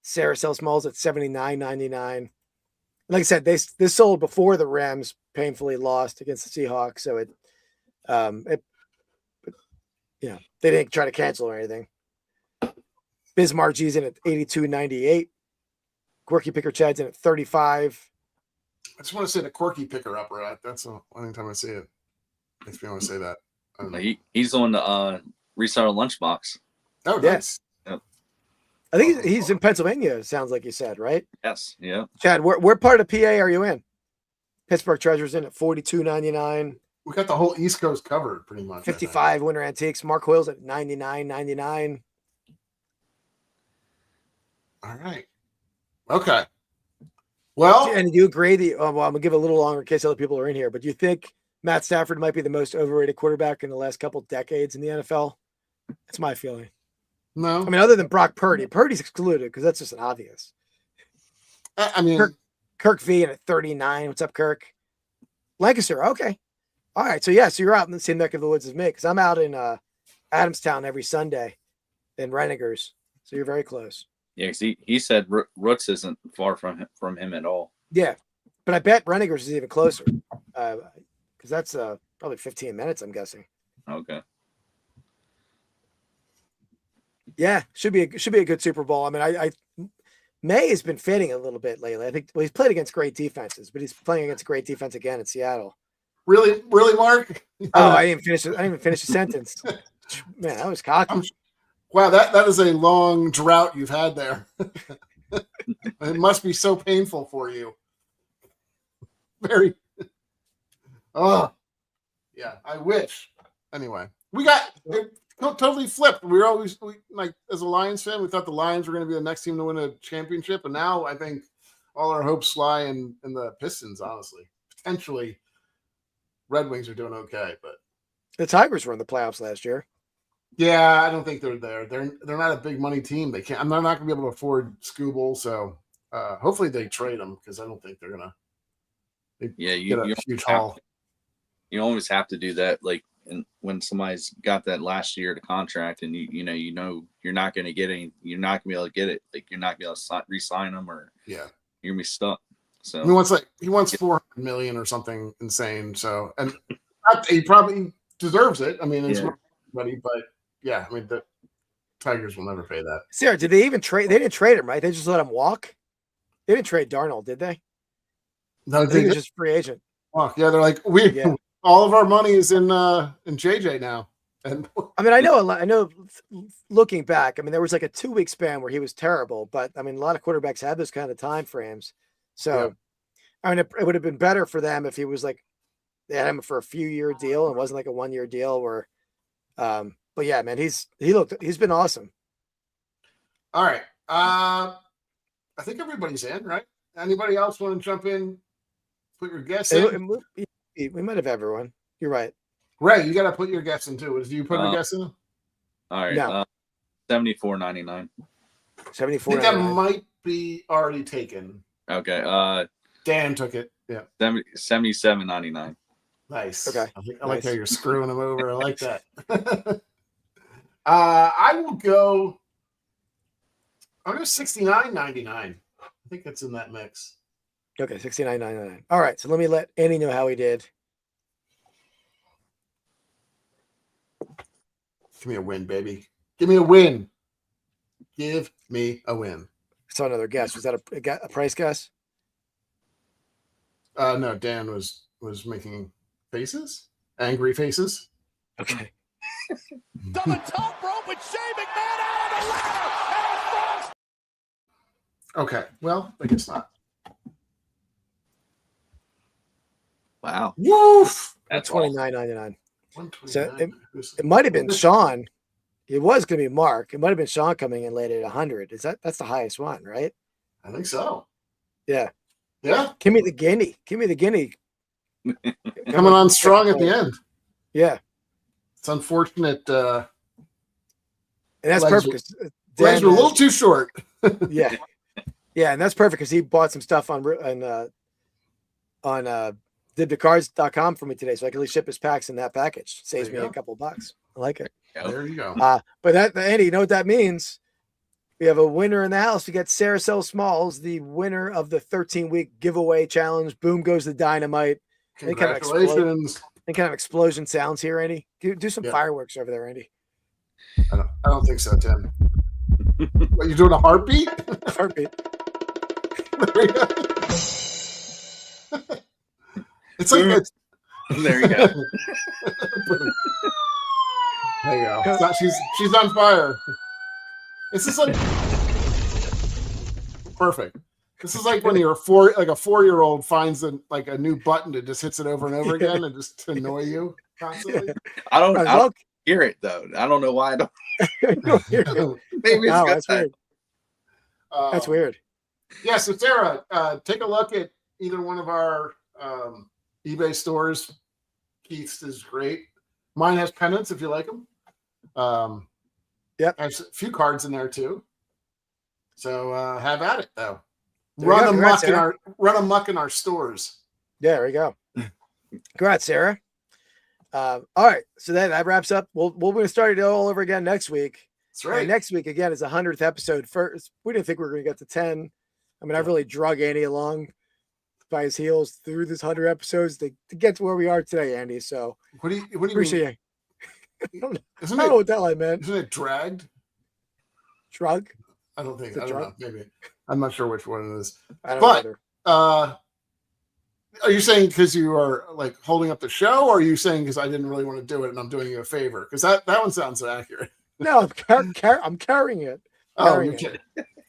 Sarah Sells Smalls at $79.99. Like I said, this sold before the Rams painfully lost against the Seahawks, so they didn't try to cancel or anything. Bismarck's in at $82.98. Quirky Picker Chad's in at $35. I just want to say the Quirky Picker upper. That's the only time I see it. Makes me want to say that. He's on the reseller lunchbox. Oh, nice. Yeah. I think he's in Pennsylvania. It sounds like you said, right? Yes. Yeah. Chad, where part of PA are you in? Pittsburgh Treasures in at $42.99. We got the whole East Coast covered pretty much. 55 Winter Antiques. Mark Hoyle's at $99.99. All right. Okay. Well, And do you agree that, well, I'm going to give a little longer in case other people are in here, but do you think Matt Stafford might be the most overrated quarterback in the last couple decades in the NFL? That's my feeling. no. I mean, other than Brock Purdy. Purdy's excluded because that's just an obvious. I mean, Kirk V in at 39. What's up, Kirk? Lancaster. Okay. All right. So, yeah. So you're out in the same neck of the woods as me because I'm out in Adamstown every Sunday in Renegers. So you're very close. Yeah. 'Cause he said Roots isn't far from him at all. Yeah. But I bet Renegers is even closer because that's probably 15 minutes, I'm guessing. Okay. Yeah. Should be a good Super Bowl. I mean, May has been fading a little bit lately. I think he's played against great defenses, but he's playing against a great defense again in Seattle. really, Mark? Oh, I didn't even finish the sentence. Man, that was cocky. Wow, that is a long drought you've had there. It must be so painful for you. Very. Oh, yeah. I wish. Anyway, we got it totally flipped. We like as a Lions fan, we thought the Lions were going to be the next team to win a championship, and now I think all our hopes lie in the Pistons. Honestly, potentially, Red Wings are doing okay, but The Tigers were in the playoffs last year. yeah, I don't think they're there. They're not a big money team. They can't. They're not going to be able to afford Scooble. So hopefully they trade them because I don't think they're going to. Yeah. Get a huge haul. You always have to do that. Like when somebody's got that last year to contract and you know you're not going to get any. You're not going to be able to get it. Like you're not going to be able to re-sign them or Yeah. you're going to be stuck. So He wants $400 million or something insane. So and he probably deserves it. I mean, it's money, but yeah, I mean the Tigers will never pay that. Sarah, did they even trade? They didn't trade him, right? They just let him walk. They didn't trade Darnold, did they? No, I think he was just free agent. yeah, they're like all of our money is in JJ now. And I mean, I know. Looking back, I mean, there was like a 2-week span where he was terrible, but I mean, a lot of quarterbacks have those kind of time frames. So, I mean, it would have been better for them if he was like they had him for a few-year deal and it wasn't like a 1-year deal. Where, but yeah, man, he's been awesome. all right, I think everybody's in, right? Anybody else want to jump in? Put your guess in. We might have everyone. You're right. Ray, you got to put your guess in too. Did you put your guess in? all right. No. $74.99. 74. I think that might be already taken. Okay. Dan took it. Yeah. $77.99. Nice. Okay. I like how you're screwing him over. I like that. I will go. I'll go $69.99. I think that's in that mix. Okay, $69.99. All right, so let me let Andy know how he did. Give me a win, baby. Give me a win. Give me a win. I saw another guess. Was that a price guess? No, Dan was making faces, angry faces. Okay. On the top rope with Shane McMahon out on the ladder. And a false. Okay, well, I guess not. Wow. Woof. That's awesome. $29.99. So $129. it might have been Sean. It was going to be Mark. It might have been Sean coming in late at 100. That's the highest one, right? I think so. Yeah. Yeah. Give me the guinea. Coming on strong at the end. Yeah. It's unfortunate. And that's Legs perfect. 'Cause Legs Dan, were a little too short. yeah. Yeah, and that's perfect because he bought some stuff on dibthecards.com for me today, so I can at least ship his packs in that package. Saves me a couple bucks. I like it. There you go. But Andy, you know what that means? We have a winner in the house. We got Sarah Sell Smalls, the winner of the 13-week giveaway challenge. Boom goes the dynamite. Congratulations. Any kind of explosion sounds here, Andy? Do some fireworks over there, Andy. I don't think so, Tim. What, you doing a heartbeat? Heartbeat. It's like it's, There you go. there you go. She's on fire. It's just like Perfect. This is like when you're a 4-year-old finds a new button and just hits it over and over again and just to annoy you constantly. I don't hear it though. I don't know why I don't. Maybe it's that's weird. That's weird. Yeah. So Sarah, take a look at either one of our eBay stores. Keith's is great. Mine has Pennants if you like them. Yep. I have a few cards in there too. So have at it though. There Run amok in our stores. Yeah, there we go. Congrats, Sarah. All right, so that wraps up. We're going to start it all over again next week. That's right. And next week again is the 100th episode. First, we didn't think we were going to get to 10. I mean, I've really drug Andy along by his heels through this 100 episodes to get to where we are today, Andy. So what do you appreciate mean? I don't know what that line meant. Isn't it dragged? Drug? I don't know. Maybe. I'm not sure which one it is. I don't know either. Are you saying because you are like holding up the show, or are you saying because I didn't really want to do it and I'm doing you a favor? Because that one sounds accurate. No, I'm carrying it. You're kidding.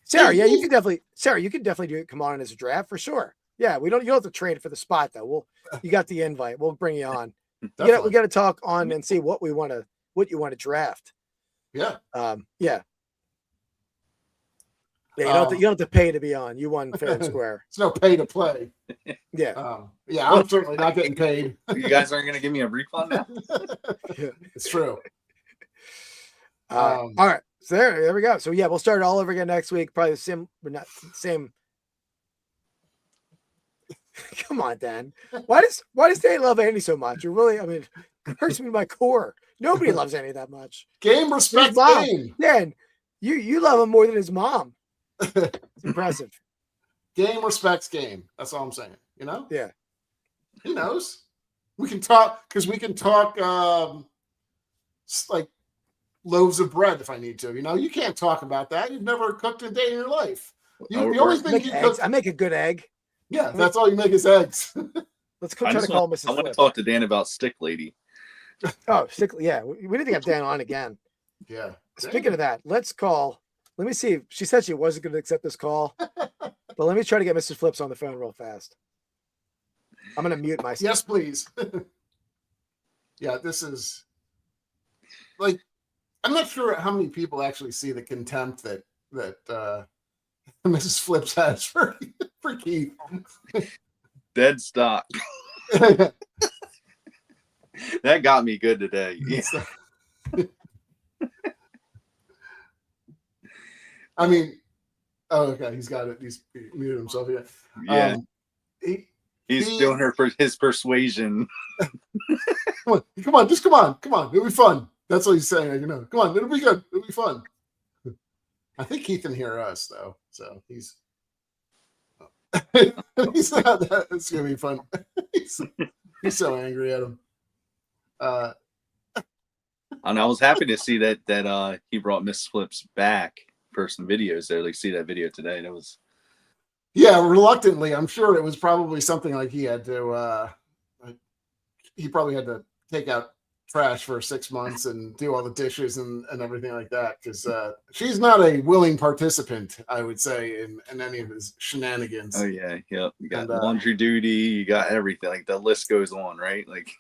Sarah, yeah, you can definitely do it. Come on as a draft for sure. Yeah, you don't have to trade for the spot though. You got the invite. We'll bring you on. We got to talk on and see what you want to draft. Yeah. Yeah. Yeah, you don't have to pay to be on. You won fair and square. It's no pay to play. Yeah. Yeah, I'm certainly not getting paid. You guys aren't going to give me a refund now? Yeah, it's true. All right. So there we go. So yeah, we'll start all over again next week. Probably the same, but not the same. Come on, Dan. Why does Dan love Andy so much? It hurts me to my core. Nobody loves Andy that much. Game respects game. Dan, you love him more than his mom. It's impressive. Game respects game. That's all I'm saying. You know? Yeah. He knows. We can talk like loaves of bread if I need to. You know, you can't talk about that. You've never cooked a day in your life. The only thing you cook. I make a good egg. Yeah, that's all you make is eggs. Let's try to call Mrs. I want to talk to Dan about Stick Lady. Oh, Stick. Yeah, we need to get Dan on again. Yeah. Speaking of that, let's call. Let me see. She said she wasn't going to accept this call, but let me try to get Mrs. Flips on the phone real fast. I'm going to mute myself. Yes, please. Yeah, this is like, I'm not sure how many people actually see the contempt that Mrs. Flips has for Keith. Dead stock. That got me good today. Yeah. I mean, okay, he's got it. He's muted himself. Yeah. He's doing his persuasion. Come on, just come on. It'll be fun. That's what he's saying. You know, come on, it'll be good. It'll be fun. I think Keith can hear us though, so he's not that. It's gonna be fun. He's so angry at him. And I was happy to see that he brought Miss Flips back for some videos there. Like, see that video today. That was. Yeah, reluctantly. I'm sure it was probably something like he had to. He probably had to take out trash for 6 months and do all the dishes and everything like that, because she's not a willing participant, I would say, in any of his shenanigans. Oh yeah, yep. You got laundry duty, you got everything. Like, the list goes on, right? Like,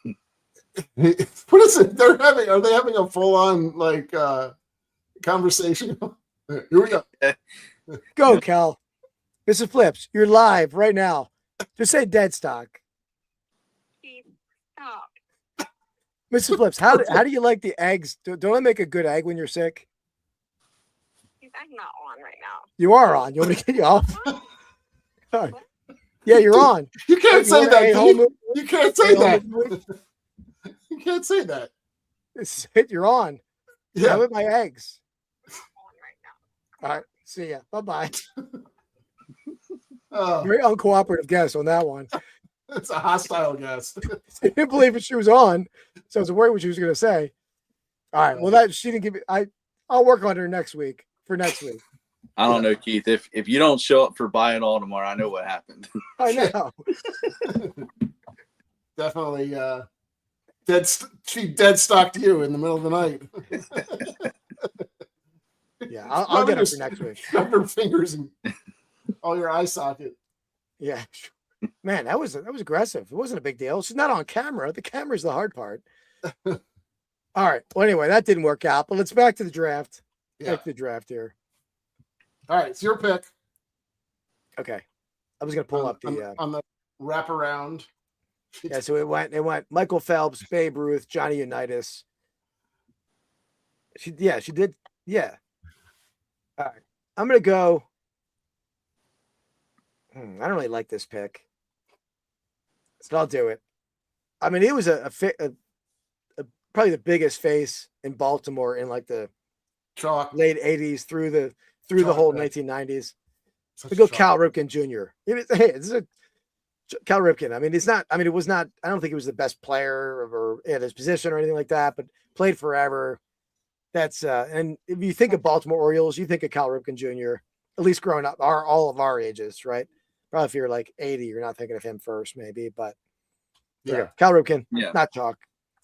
what is it? Are they having a full-on like conversation? Here we go. Go, Cal. Mrs. Flips, you're live right now. Just say dead stock. Stop. Mrs. Flips, how do you like the eggs? Don't I make a good egg when you're sick? I'm not on right now. You are on. You want me to get you off? Oh. Yeah, you're on. You can't say that. You can't say that. You can't say that. You're on. Yeah. I'm with my eggs. On right now. All right. See ya. Bye-bye. Oh, Very uncooperative guest on that one. it's a hostile guest. I didn't believe she was on, so I was worried what she was going to say. All right. Well, she didn't give me. I'll work on her next week. For next week. I don't know, Keith. If you don't show up for buy it all tomorrow, I know what happened. I know. Definitely. She dead stocked you in the middle of the night. Yeah, I'll get her for next week. Got her fingers all your eye socket. Yeah. Man, that was aggressive. It wasn't a big deal. She's not on camera. The camera's the hard part. All right. Well, anyway, that didn't work out, but let's back to the draft. Yeah. Back to the draft here. All right, it's your pick. Okay. I was going to pull up on the wraparound. Yeah, so it went Michael Phelps, Babe Ruth, Johnny Unitas. She did. Yeah. All right. I'm going to go. I don't really like this pick. So I'll do it. I mean, it was a probably the biggest face in Baltimore in like the Chalk. late 80s through the whole 1990s. Such We go chalk. Cal Ripken Jr. This is a Cal Ripken. I mean, it's not. I mean, it was not. I don't think he was the best player or at his position or anything like that. But played forever. That's and if you think of Baltimore Orioles, you think of Cal Ripken Jr. At least growing up, all of our ages, right? Probably if you're like 80, you're not thinking of him first, maybe. But Yeah. Cal Ripken, Yeah. not chalk.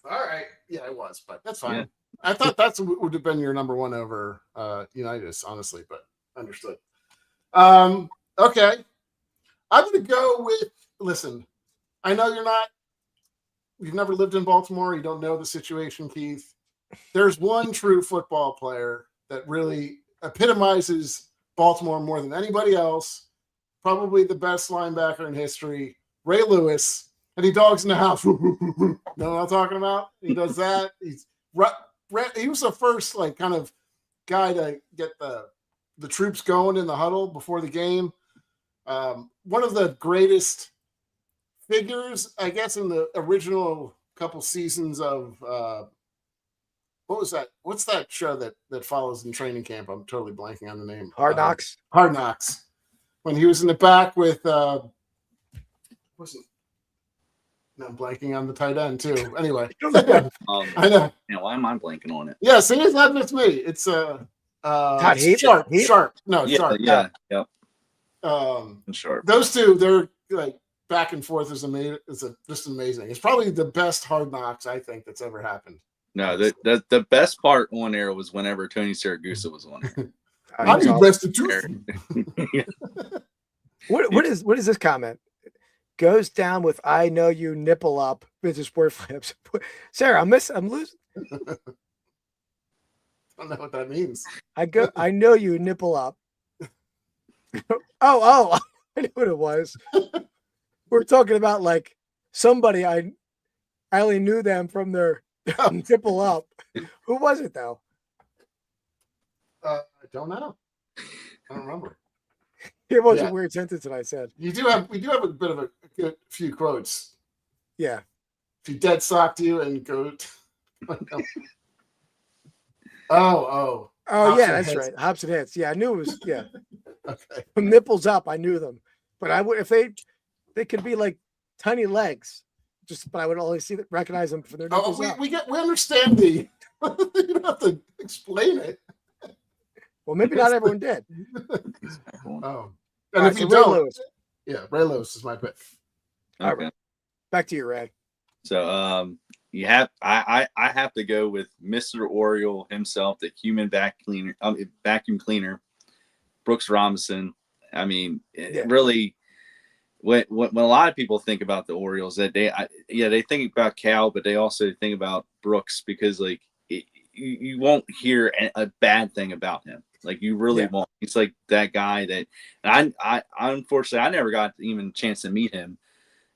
All right. Yeah, it was, but that's fine. Yeah. I thought that's would have been your number one over Unitas, honestly, but understood. Okay. I'm going to go with, listen, I know you've never lived in Baltimore. You don't know the situation, Keith. There's one true football player that really epitomizes Baltimore more than anybody else. Probably the best linebacker in history, Ray Lewis. And he dogs in the house. Know what I'm talking about? He does that. He was the first like kind of guy to get the troops going in the huddle before the game. One of the greatest figures, I guess, in the original couple seasons of what was that? What's that show that follows in training camp? I'm totally blanking on the name. Hard Knocks. Hard Knocks. When he was in the back with wasn't. No, I'm blanking on the tight end too. Anyway, I know. Yeah, why am I blanking on it? Yeah, see, it's not just me. It's Todd Heath? Sharp. Heath? Sharp. No, Yeah, Sharp. yeah. Sharp. Those two, they're like back and forth is amazing. Just amazing. It's probably the best Hard Knocks I think that's ever happened. No, the best part on there was whenever Tony Siragusa was on there. I'm the best of two. What is this comment? Goes down with "I know you nipple up." Vintage sport flips. Sarah, I'm losing. I don't know what that means. I know you nipple up. oh, I knew what it was. We're talking about like somebody I only knew them from their nipple up. Who was it though? I don't know. I don't remember. It was a weird sentence that I said. We do have a bit of a good few quotes. Yeah. If he dead socked you and go. Oh, yeah, that's right. Hops and hits. Yeah, I knew it was. Yeah. Okay. From nipples up, I knew them. But I would if they could be like tiny legs. But I would only recognize them for their nipples up. We understand the. You don't have to explain it. Well, maybe not everyone did. Oh, And and if if you Ray don't, Lewis. yeah, Ray Lewis is my pick. Okay. Back to you, Ray. So I have to go with Mr. Oriole himself, the human vacuum cleaner, Brooks Robinson. I mean, really, when a lot of people think about the Orioles, that they think about Cal, but they also think about Brooks because like you won't hear a bad thing about him. Like you really won't. He's like that guy that I unfortunately I never got even a chance to meet him.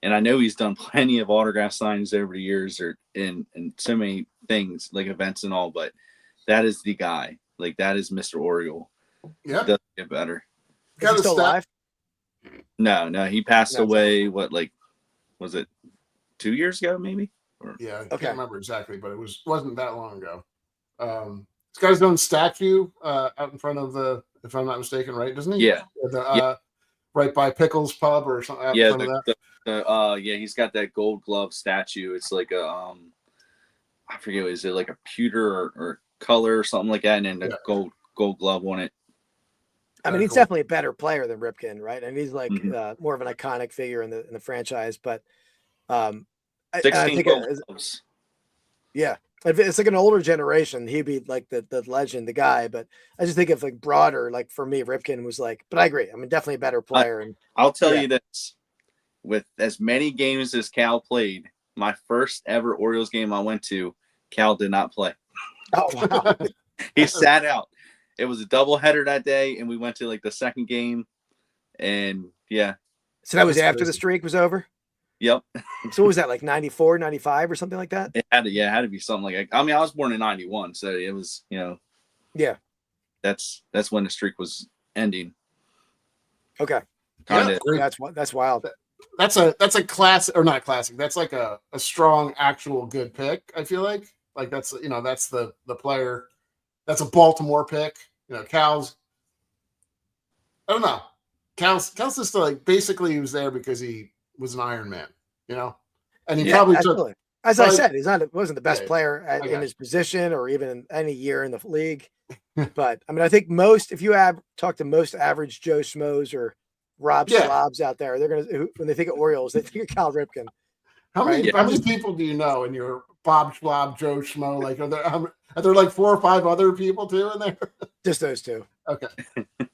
And I know he's done plenty of autograph signings over the years or in so many things like events and all, but that is the guy. Like that is Mr. Oriole. Yeah. Doesn't get better. Is he still alive? No, he passed away. What, like, was it 2 years ago, maybe? Or, Yeah, I can't remember exactly, but it wasn't that long ago. He's got his own statue out in front of the, if I'm not mistaken, right? Doesn't he? Yeah. Right by Pickles Pub or something. Out in front of that. He's got that gold glove statue. It's like a I forget, is it like a pewter or color or something like that, and then the gold glove on it. I mean, he's definitely a better player than Ripken, right? And he's like more of an iconic figure in the franchise. But 16 gold gloves. Yeah, if it's like an older generation, he'd be like the legend, the guy. But I just think of like broader, like for me, Ripken was like. But I agree. I mean, definitely a better player. And I'll tell yeah. you this: with as many games as Cal played, my first ever Orioles game I went to, Cal did not play. Oh wow! He sat out. It was a doubleheader that day, and we went to like the second game, and yeah. So that was That's after the crazy. streak was over. Yep. So what was that, like 94, 95 or something like that? It had to be something like that. I mean, I was born in 91, so it was, Yeah. that's when the streak was ending. Okay. Kind of. Great. That's wild. That's a classic, or not classic. That's like a strong, actual good pick. I feel like that's that's the player. That's a Baltimore pick. Cal's. I don't know. Cal's just like basically he was there because he was an Iron Man. And he probably took. Absolutely. As I said, wasn't the best Yeah, player I in his position or even in any year in the league. But I mean, I think if you talk to most average Joe Schmoes or Rob Slobs out there, they're gonna when they think of Orioles, they think of Cal Ripken. How many people do you know in your Bob Schwab, Joe Schmo? Like, are there like 4 or 5 other people too in there? Just those two. Okay.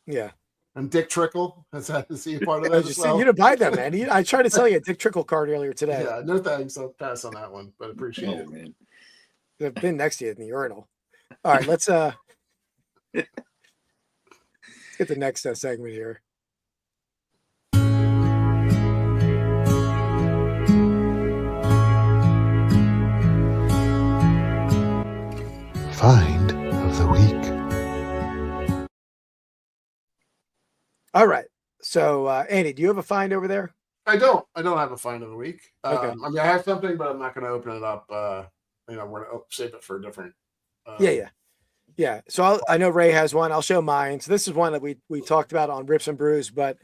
Yeah. And Dick Trickle, is he part of that as well? You didn't buy them, man. I tried to sell you a Dick Trickle card earlier today. Yeah, no thanks. I'll pass on that one, but appreciate it. Man. They've been next to you in the urinal. All right, let's get the next segment here. Find of the week. All right. So, Andy, do you have a find over there? I don't have a find of the week. Okay. I mean, I have something, but I'm not going to open it up. We're going to save it for a different. Yeah. So I know Ray has one. I'll show mine. So this is one that we talked about on Rips and Brews, but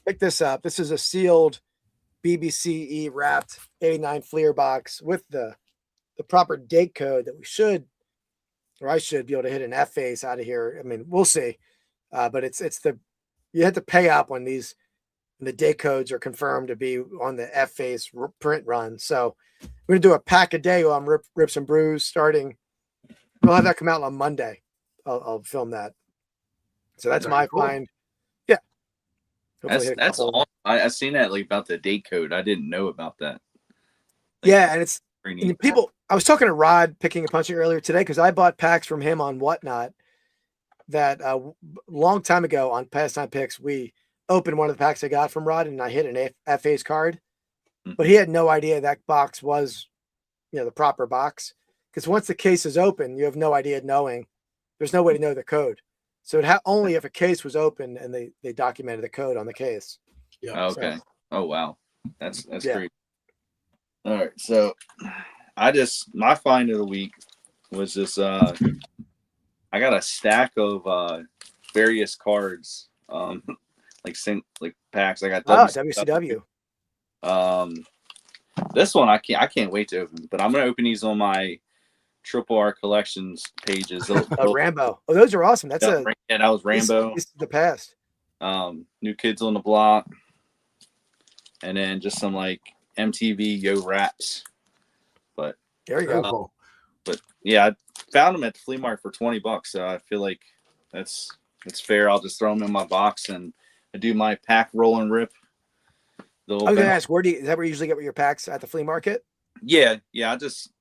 pick this up. This is a sealed BBCE wrapped 89 Fleer box with the proper date code that I should be able to hit an F face out of here. I mean, we'll see. But you have to pay up when the date codes are confirmed to be on the F face print run. So we're going to do a pack a day on Rips and Brews starting. We'll have that come out on Monday. I'll film that. So that's my find. Yeah. That's all. I've seen that about the date code. I didn't know about that. And it's people. I was talking to Rod picking a punching earlier today because I bought packs from him on Whatnot. That long time ago on Pastime Picks, we opened one of the packs I got from Rod, and I hit an FA's card, but he had no idea that box was, the proper box. Because once the case is open, you have no idea there's no way to know the code. So only if a case was open and they documented the code on the case. Yeah. Okay. So, oh wow, that's great. All right, so my find of the week was this. I got a stack of various cards, like packs. I got WCW. This one I can't wait to open, but I'm gonna open these on my Triple R collections pages. Rambo. Oh, those are awesome. That was Rambo. This is the past. New Kids on the Block, and then just some like MTV Yo Raps. But there you go. But yeah, I found them at the flea market for $20, so I feel like that's fair. I'll just throw them in my box and I do my pack roll and rip. I was gonna ask, is that where you usually get your packs at the flea market? Yeah. I just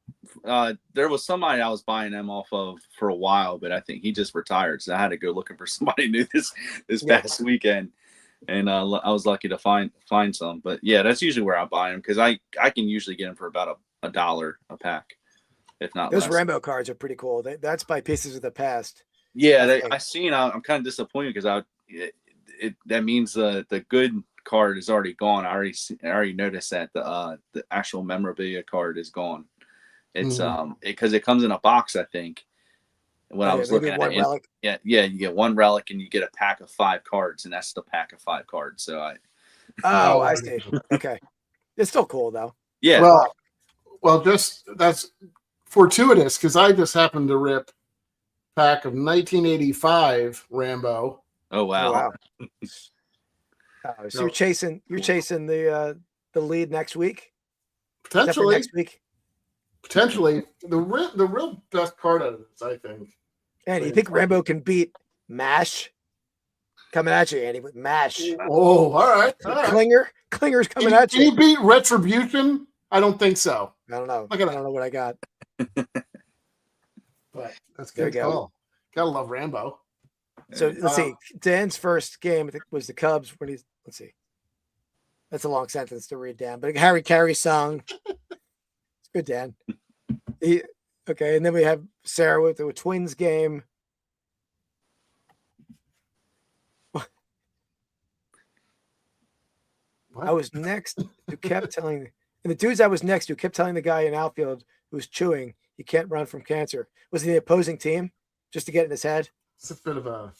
there was somebody I was buying them off of for a while, but I think he just retired, so I had to go looking for somebody new this past weekend, and I was lucky to find some. But yeah, that's usually where I buy them because I can usually get them for about $1 a pack. If not those less. Rambo cards are pretty cool. That's by Pieces of the Past. Yeah, I'm kind of disappointed because that means the good card is already gone. I already noticed that the actual memorabilia card is gone. It's because it comes in a box, I think. When I was looking at it, relic. You get one relic and you get a pack of 5 cards, and that's the pack of 5 cards. So I see. Okay, it's still cool though. Yeah. Well, that's fortuitous because I just happened to rip pack of 1985 Rambo. Oh wow! So you're chasing the lead next week? Potentially next week. potentially the real best card out of this, I think. And you think Rambo can beat MASH? Coming at you, Andy, with MASH. Oh, all right. Klinger's coming at Can you. you beat Retribution? I don't think so. I don't know. Look I at that. don't know what I got. But that's There good you go. call. Gotta love Rambo. So let's see. Dan's first game I think was the Cubs when he's. Let's see. That's a long sentence to read, Dan. But Harry Carey song. It's good, Dan. Okay, and then we have Sarah with the Twins game. I was next who kept telling, and the dudes I was next to kept telling the guy in outfield who was chewing he can't run from cancer. Was he the opposing team just to get in his head? It's a bit of a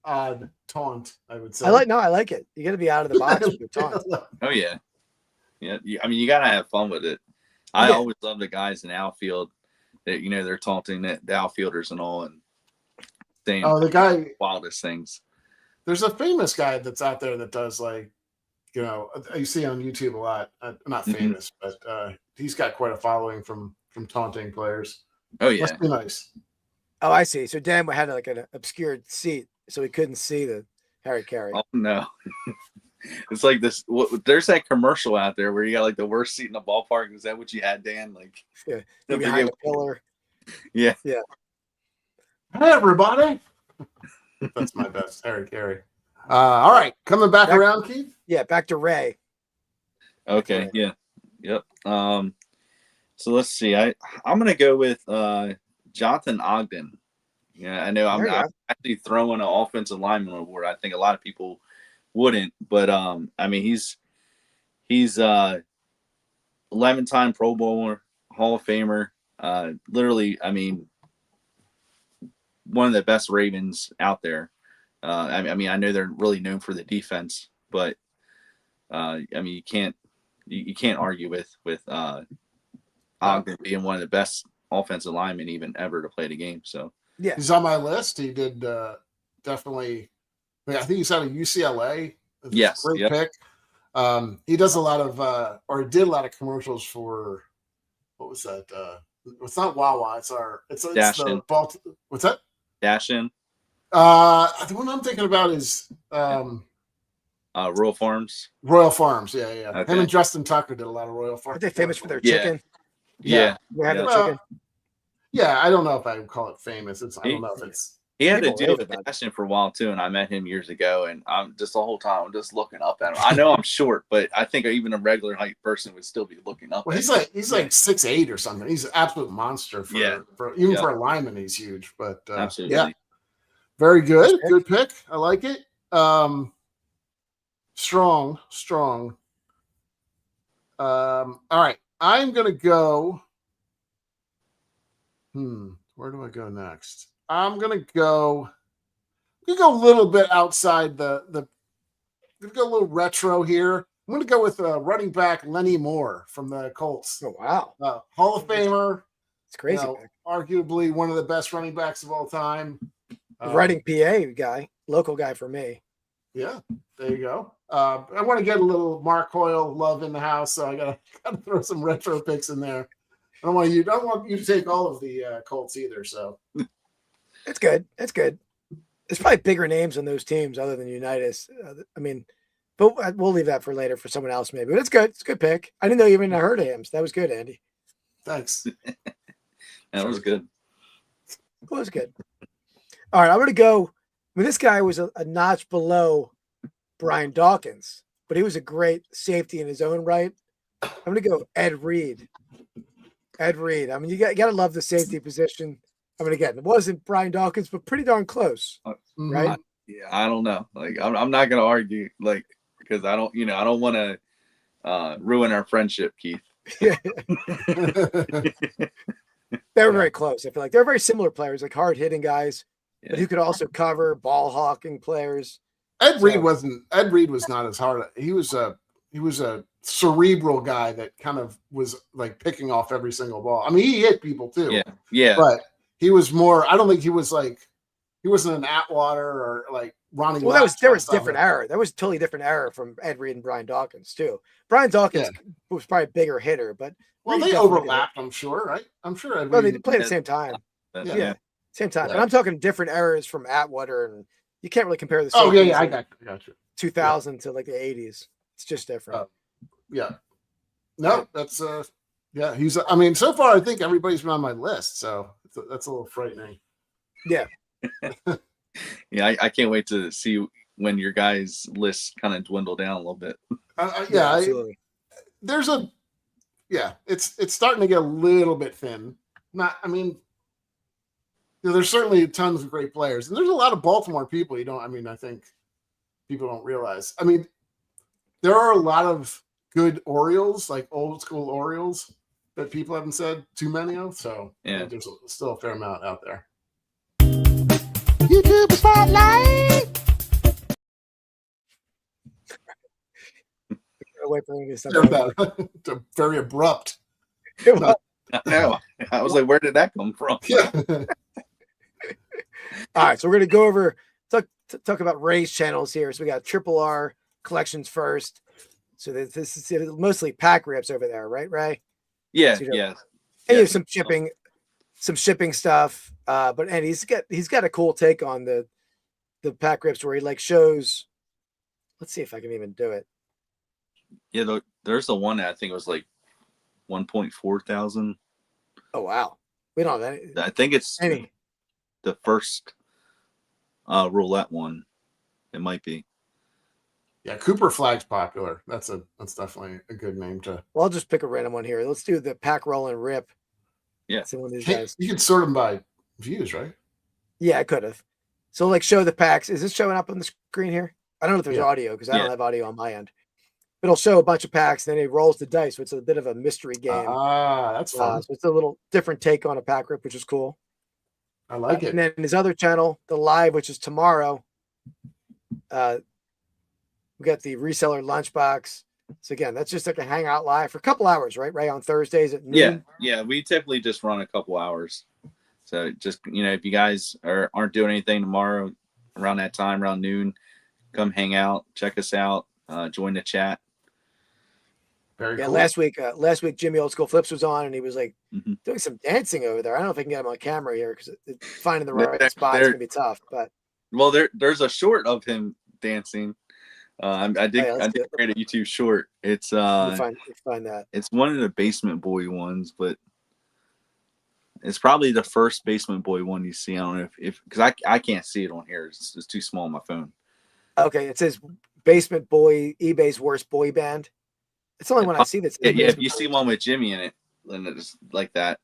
odd taunt, I would say. I like it. You got to be out of the box with your taunt. Oh yeah. I mean, you gotta have fun with it. I always love the guys in outfield that they're taunting the outfielders and all and saying the guy wildest things. There's a famous guy that's out there that does you see on YouTube a lot. Not famous, but he's got quite a following from taunting players. Oh yeah. Must be nice. Oh, I see. So Dan had like an obscured seat, so he couldn't see the Harry Carey. Oh no. It's like this. There's that commercial out there where you got like the worst seat in the ballpark. Is that what you had, Dan? Like, Yeah, behind a pillar. Yeah. Hey, everybody. That's my best, Harry Carey. All right, coming back around, Keith. Yeah, back to Ray. Okay. Yeah. Yep. So let's see. I'm gonna go with Jonathan Ogden. Yeah, I know I'm actually throwing an offensive lineman award. I think a lot of people wouldn't, but I mean he's 11-time Pro Bowler, Hall of Famer. Literally, I mean, one of the best Ravens out there. I mean, I know they're really known for the defense, but I mean, you can't argue with Ogden being one of the best offensive linemen even ever to play the game. So yeah, he's on my list. He did definitely. I think he's out of UCLA. Yes, great pick. He does a lot of, or he did a lot of commercials for. What was that? It's not Wawa. It's the what's that? Dash in. The one I'm thinking about is Royal Farms. Royal Farms, yeah. Okay. Him and Justin Tucker did a lot of Royal Farms. Aren't they famous for their Yeah. chicken? Yeah. We have their Well, chicken. Yeah, I don't know if I would call it famous. I don't know if it's. He had to People deal rave with about it. Dashin for a while too, and I met him years ago, and I'm just the whole time I'm just looking up at him. I know I'm short, but I think even a regular height person would still be looking up. Well, at he's like 6'8" or something. He's an absolute monster for for a lineman. He's huge, but Absolutely. yeah, very good. Good pick. I like it. Strong. All right, I'm gonna go. Where do I go next? I'm gonna go a little bit outside the. I'm gonna go a little retro here. I'm gonna go with running back Lenny Moore from the Colts. Oh wow, Hall of Famer. it's crazy. Arguably one of the best running backs of all time. Writing PA guy, local guy for me. Yeah, there you go. I want to get a little Mark Hoyle love in the house, so I gotta throw some retro picks in there. I don't want you to take all of the Colts either. So It's good. It's good. There's probably bigger names on those teams other than Unitas. I mean, but we'll leave that for later for someone else maybe. But it's good. It's a good pick. I didn't know you even heard of him. So that was good, Andy. thanks. That was good. It was good. All right, I'm going to go. I mean, this guy was a notch below Brian Dawkins, but he was a great safety in his own right. I'm going to go Ed Reed. Ed Reed. I mean, you got to love the safety position. I mean, again, it wasn't Brian Dawkins, but pretty darn close, right? Yeah, I don't know. Like, I'm not gonna argue, like, because I don't want to ruin our friendship, Keith. They were very close. I feel like they're very similar players, like hard hitting guys, but who could also cover ball hawking players. Ed Reed was not as hard. He was a cerebral guy that kind of was like picking off every single ball. I mean, he hit people too. Yeah. But he was more. I don't think he was like he wasn't an Atwater or like Ronnie. Well, Lash there was style, different but- era. That was a totally different era from Ed Reed and Brian Dawkins too. Brian Dawkins was probably a bigger hitter, but Well, Reed they definitely overlapped, I'm sure, right? I'm sure. Ed Well, they Reed- played at the same time. Yeah, same time. But Yeah. I'm talking different eras from Atwater, and you can't really compare the. Oh yeah, safeties yeah, I in got you. 2000 to like the 80s. It's just different. Yeah. No, that's yeah. He's. I mean, so far I think everybody's been on my list, so that's a little frightening. Yeah. Yeah, I can't wait to see when your guys' lists kind of dwindle down a little bit. Yeah, absolutely. there's a. Yeah, it's starting to get a little bit thin. Not, I mean, there's certainly tons of great players, and there's a lot of Baltimore people. I think people don't realize. I mean, there are a lot of good Orioles, like old school Orioles, that people haven't said too many of. So Yeah. there's still a fair amount out there. YouTube Spotlight. Wait for me to start. They're very abrupt. Well, I know. I was like, where did that come from? Yeah. all right, so we're gonna go over talk about Ray's channels here. So we got Triple R collections first. So this is mostly pack rips over there, right, Ray? Yeah, So you don't- yeah. And Yeah. you have some shipping stuff. But he's got a cool take on the pack rips where he like shows. Let's see if I can even do it. Yeah, there's the one that I think was like 1.4 thousand. Oh wow, we don't have any. I think it's the first roulette one. It might be. Yeah, Cooper Flag's popular. That's definitely a good name to. Well, I'll just pick a random one here. Let's do the pack roll and rip. Yeah. See one of these guys. You can sort them by views, right? Yeah, I could have. So like show the packs. Is this showing up on the screen here? I don't know if there's Yeah. audio because I Yeah. don't have audio on my end. But it'll show a bunch of packs, and then he rolls the dice. So it's a bit of a mystery game. That's fun. So it's a little different take on a pack rip, which is cool. I like it. And then his other channel, the live, which is tomorrow. We got the reseller lunchbox. So again, that's just like a hangout live for a couple hours, right? Right on Thursdays at noon. Yeah. We typically just run a couple hours. So just if you guys aren't doing anything tomorrow around that time, around noon, come hang out, check us out, join the chat. Very Yeah, cool. last week Jimmy Old School Flips was on, and he was like Mhm. doing some dancing over there. I don't know if I can get him on camera here because finding the right There- spot is there- gonna be tough. But Well, there's a short of him dancing. I let's did do it. create a YouTube short. It's you find that. it's one of the Basement Boy ones, but it's probably the first Basement Boy one you see. I don't know if because I can't see it on here. It's too small on my phone. Okay, it says Basement Boy, eBay's worst boy band. It's the only one I see that's Yeah, if Basement you Boy. see one with Jimmy in it, then it's like that.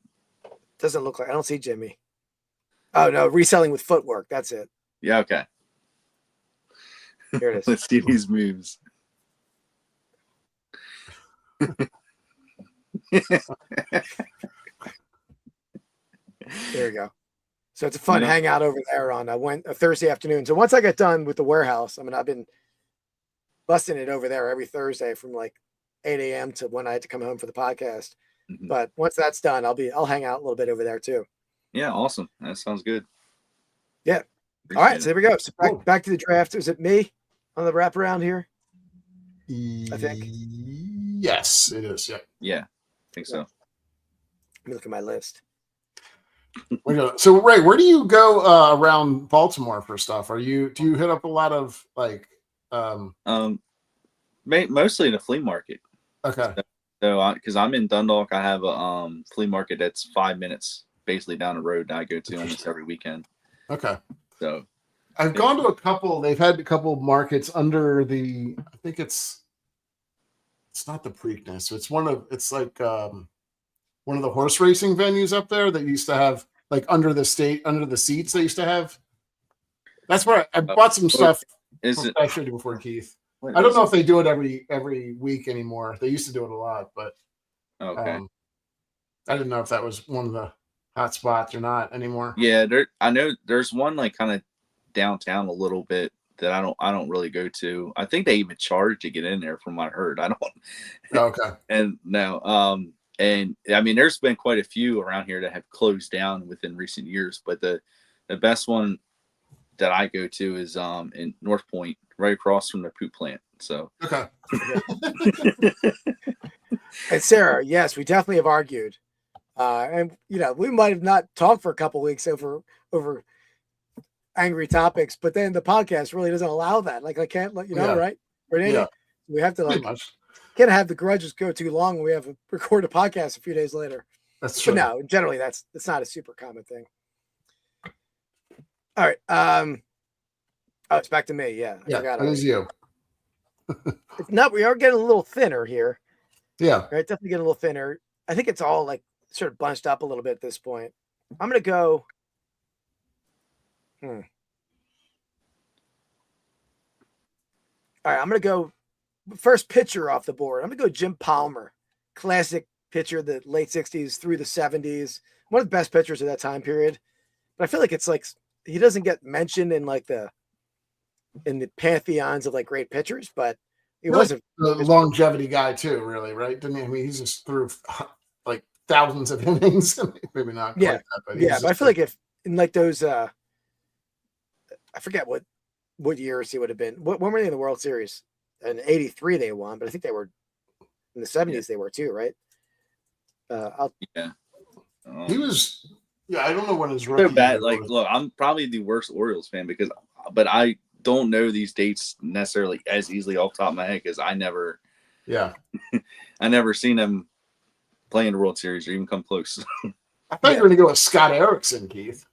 Doesn't look like I don't see Jimmy. Oh no, reselling with footwork. That's it. Yeah, okay. Here it is. Let's see these moves. There you go. So it's a fun Yeah. hangout over there on a Thursday afternoon. So once I get done with the warehouse, I've been busting it over there every Thursday from like 8 a.m. to when I had to come home for the podcast. Mhm. But once that's done, I'll hang out a little bit over there too. Yeah, awesome. That sounds good. Yeah. All right, Appreciate so there we go. So Cool. back to the draft. Is it me on the wraparound here? I think. Yes, it is. Yeah. Yeah, I think so. Let me look at my list. So Ray, where do you go around Baltimore for stuff? Do you hit up a lot of like Mostly the flea market. okay. So because I'm in Dundalk, I have a flea market that's 5 minutes basically down the road that I go to almost every weekend. Okay. So I've gone to a couple. They've had a couple markets under the. I think it's not the Preakness. It's like one of the horse racing venues up there that used to have like under the seats they used to have. That's where I bought some stuff. is it? I showed you before, Keith. I don't know if they do it every week anymore. They used to do it a lot, but Okay. I didn't know if that was one of the hot spots or not anymore. Yeah, I know there's one like kind of downtown a little bit that I don't really go to. I think they even charge to get in there from what I heard. I don't. Okay. And no, and I mean, there's been quite a few around here that have closed down within recent years, but the best one that I go to is in North Point, right across from the poop plant. So Okay. And Sarah, yes, we definitely have argued. And we might have not talked for a couple of weeks over angry topics, but then the podcast really doesn't allow that. Like I can't let right? Right? Yeah. We have to Pretty much. can't have the grudges go too long when we have to record a podcast a few days later. That's true. But no, generally that's not a super common thing. All right. It's back to me. Yeah. Yeah, it is you. If not, we are getting a little thinner here. Yeah. Right. Definitely getting a little thinner. I think it's all like sort of bunched up a little bit at this point. I'm gonna go. All right, I'm gonna go first pitcher off the board. I'm gonna go Jim Palmer, classic pitcher, the late '60s through the '70s, one of the best pitchers of that time period. But I feel like it's like he doesn't get mentioned in like in the pantheons of like great pitchers, but he was a longevity guy too, really, right? Didn't he? I mean, he's just threw like thousands of innings. Maybe not. Yeah, that, but but I feel like if in like those, I forget what years he would have been. When were they in the World Series? In '83 they won, but I think they were in the '70s. They were too, right? He was. Yeah, I don't know when his so rookie bad. year Like, was. look, I'm probably the worst Orioles fan but I don't know these dates necessarily as easily off the top of my head because I never seen them play in the World Series or even come close. I thought you were going to go with Scott Erickson, Keith.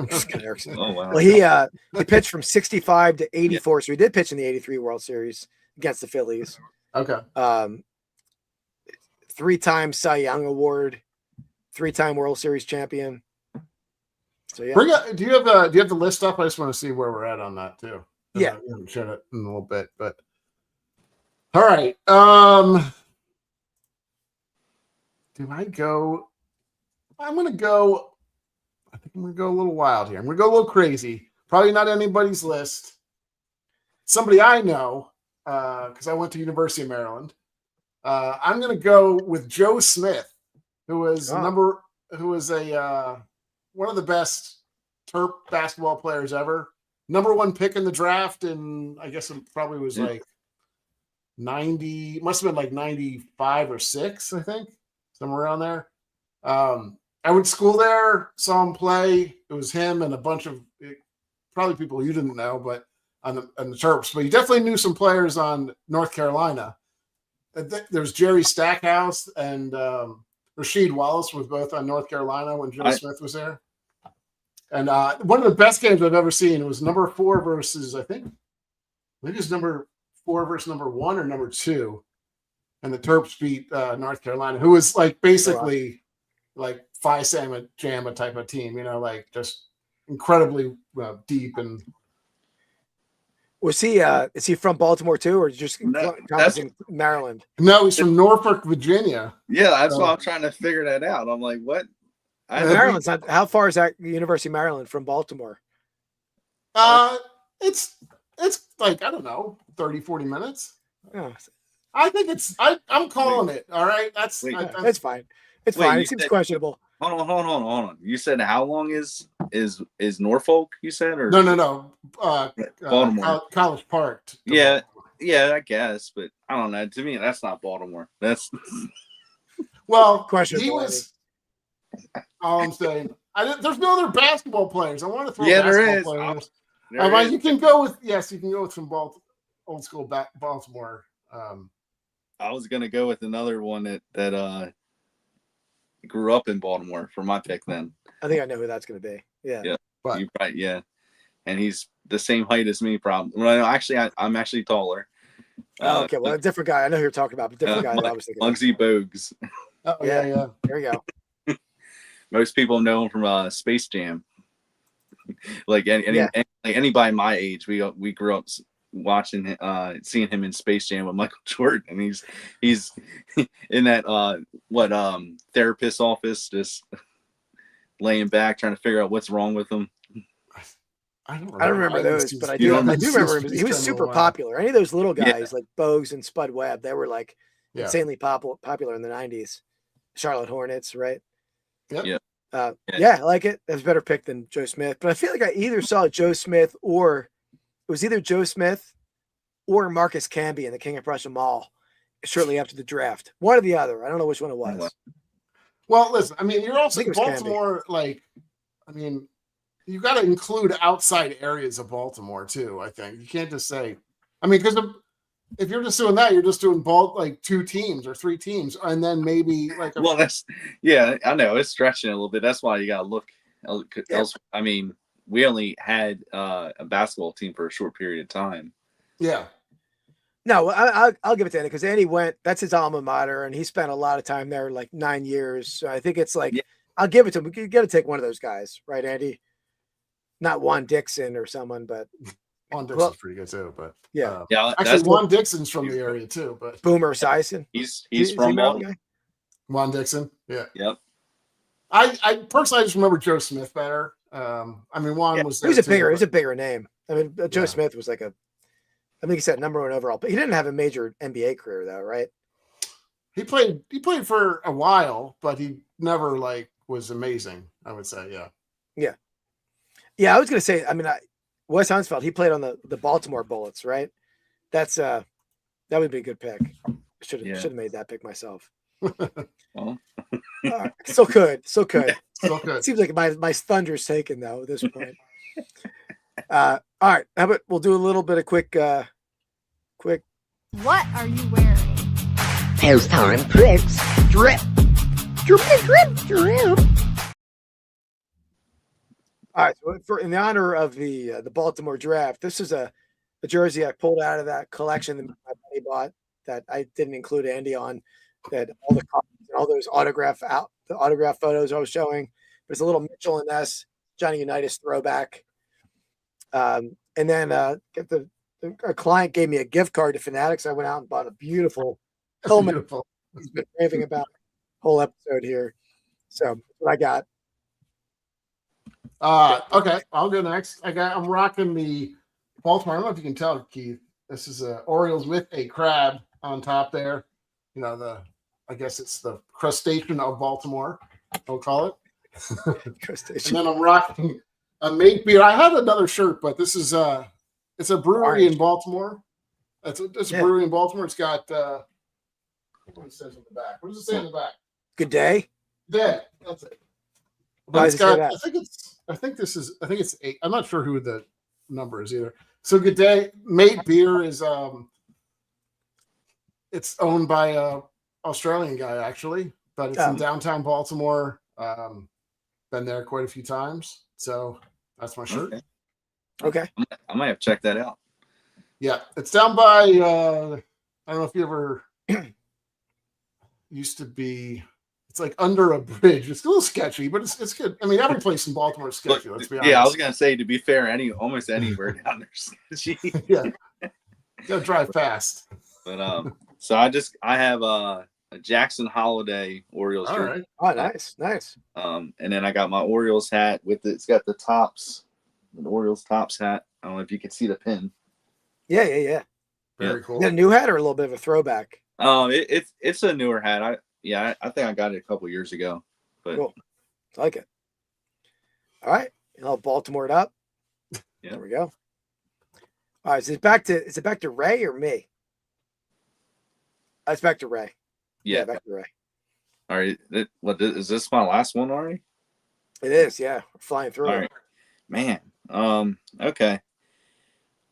Scott Erickson. Oh wow. Well, he pitched from '65 to '84, so he did pitch in the '83 World Series against the Phillies. Okay. 3-time Cy Young Award, 3-time World Series champion. So yeah. Do you have the list up? I just want to see where we're at on that too. Yeah. We haven't shown it in a little bit, but all right. Do I go? I'm gonna go. I think I'm gonna go a little wild here. I'm gonna go a little crazy. Probably not anybody's list. Somebody I know, because I went to University of Maryland. I'm gonna go with Joe Smith, who was one of the best Terp basketball players ever. Number 1 pick in the draft, and I guess it probably was like 90, must have been like 95 or 6, I think, somewhere around there. I went to school there, saw him play. It was him and a bunch of probably people you didn't know, but on the Terps. But you definitely knew some players on North Carolina. There's Jerry Stackhouse and Rasheed Wallace was both on North Carolina when Joe Smith was there. And one of the best games I've ever seen was number 4 versus, I think it was number 4 versus number 1 or number 2. And the Terps beat North Carolina, who was like basically like Phi Sigma Jamma type of team, like just incredibly deep. And was he? Is he from Baltimore too, or just in Maryland? No, he's from Norfolk, Virginia. Yeah, that's why I'm trying to figure that out. I'm like, what? Maryland's not. How far is that University of Maryland from Baltimore? It's like, I don't know, 30, 40 minutes. Oh. I think I'm calling it. All right. That's fine. It's fine. It seems questionable. Hold on. You said how long is Norfolk? You said or no. Baltimore, College Park. Yeah, I guess, but I don't know. To me, that's not Baltimore. That's questionable. He was. All I'm saying, there's no other basketball players. I want to throw. There is. Players. You can go with some old school Baltimore. I was gonna go with another one that grew up in Baltimore for my pick. Then I think I know who that's gonna be. Yeah. But, you're right. Yeah, and he's the same height as me. Probably. Well, actually, I'm actually taller. Okay, well, a different guy. I know who you're talking about, but different guy. I was thinking. Muggsy Bogues. Oh yeah. There you go. Most people know him from Space Jam. Like anybody my age, we grew up watching, seeing him in Space Jam with Michael Jordan, and he's in that therapist's office, just laying back, trying to figure out what's wrong with him. I don't remember those, but I do remember him. He was super popular. Any of those little guys like Bogues and Spud Webb, they were like insanely popular in the '90s. Charlotte Hornets, right? Yep. Yeah. Yeah, I like it. That's a better pick than Joe Smith. But I feel like I either saw Joe Smith or it was either Joe Smith or Marcus Camby in the King of Prussia Mall shortly after the draft. One or the other. I don't know which one it was. Well, listen, I mean, you're also think it was Baltimore, like, I mean, you got to include outside areas of Baltimore too, I think. You can't just say, I mean, because if you're just doing that, you're just doing like 2 teams or 3 teams, and then maybe like Well, I know it's stretching a little bit. That's why you got to look. Else, I mean, we only had a basketball team for a short period of time. Yeah. No, I'll give it to Andy because Andy went. That's his alma mater, and he spent a lot of time there, like 9 years. So I think it's like I'll give it to him. You got to take one of those guys, right, Andy? Not Juan Dixon or someone, but Juan Dixon's pretty good too. But yeah, actually, Juan Dixon's from the area too. But Boomer Esiason, he's from Baltimore. Juan Dixon, yeah. Yep. I personally just remember Joe Smith better. I mean, Juan was. He was a bigger name. I mean, Joe Smith was like I think he said number 1 overall, but he didn't have a major NBA career though, right? He played for a while, but he never like was amazing. I would say, yeah. I was gonna say, I mean, Wes Unsfeld, he played on the Baltimore Bullets, right? That's that would be a good pick. Should have made that pick myself. Well. So good. It seems like my thunder's taken though at this point. All right. How about we'll do a little bit of quick. What are you wearing? Pastime Picks Drip. Drip. All right. So in the honor of the Baltimore draft, this is a jersey I pulled out of that collection that my buddy bought that I didn't include Andy on. That all the copies and all those the autograph photos I was showing. There's a little Mitchell and S Johnny Unitas throwback. And then a client gave me a gift card to Fanatics. I went out and bought a beautiful helmet. beautiful. He's been raving about the whole episode here. So that's what I got. Okay, I'll go next. I'm rocking the Baltimore. I don't know if you can tell, Keith. This is Orioles with a crab on top there. You know, I guess it's the crustacean of Baltimore, I'll call it. Crustacean. And then I'm rocking a Mate beer. I have another shirt, but this is it's a brewery in Baltimore. It's a brewery in Baltimore. It's got what it says on the back. What does it say on the back? Good day. Yeah, that's it. But it's got, I think it's 8. I'm not sure who the number is either. So good day. Mate beer is it's owned by a Australian guy actually, but it's in downtown Baltimore. Been there quite a few times. So that's my shirt. Okay. I might have checked that out. Yeah, it's down by I don't know if you ever used to be. It's like under a bridge. It's a little sketchy, but it's good. I mean, every place in Baltimore is sketchy. Let's be honest. Yeah, I was gonna say, to be fair, almost anywhere down there sketchy. Yeah, gotta drive fast. But so I have a Jackson Holiday Orioles jersey. Right. Oh, nice. And then I got my Orioles hat it's got the tops, the Orioles tops hat. I don't know if you can see the pin. Yeah. Very cool. Is it a new hat or a little bit of a throwback? It's a newer hat. I think I got it a couple years ago. But cool. I like it. All right. I'll Baltimore it up. Yeah. There we go. All right. Is it back to Ray or me? It's back to Ray. Yeah, back to Ray. All right. What is this my last one already? It is, yeah. We're flying through. All right. Man. Okay.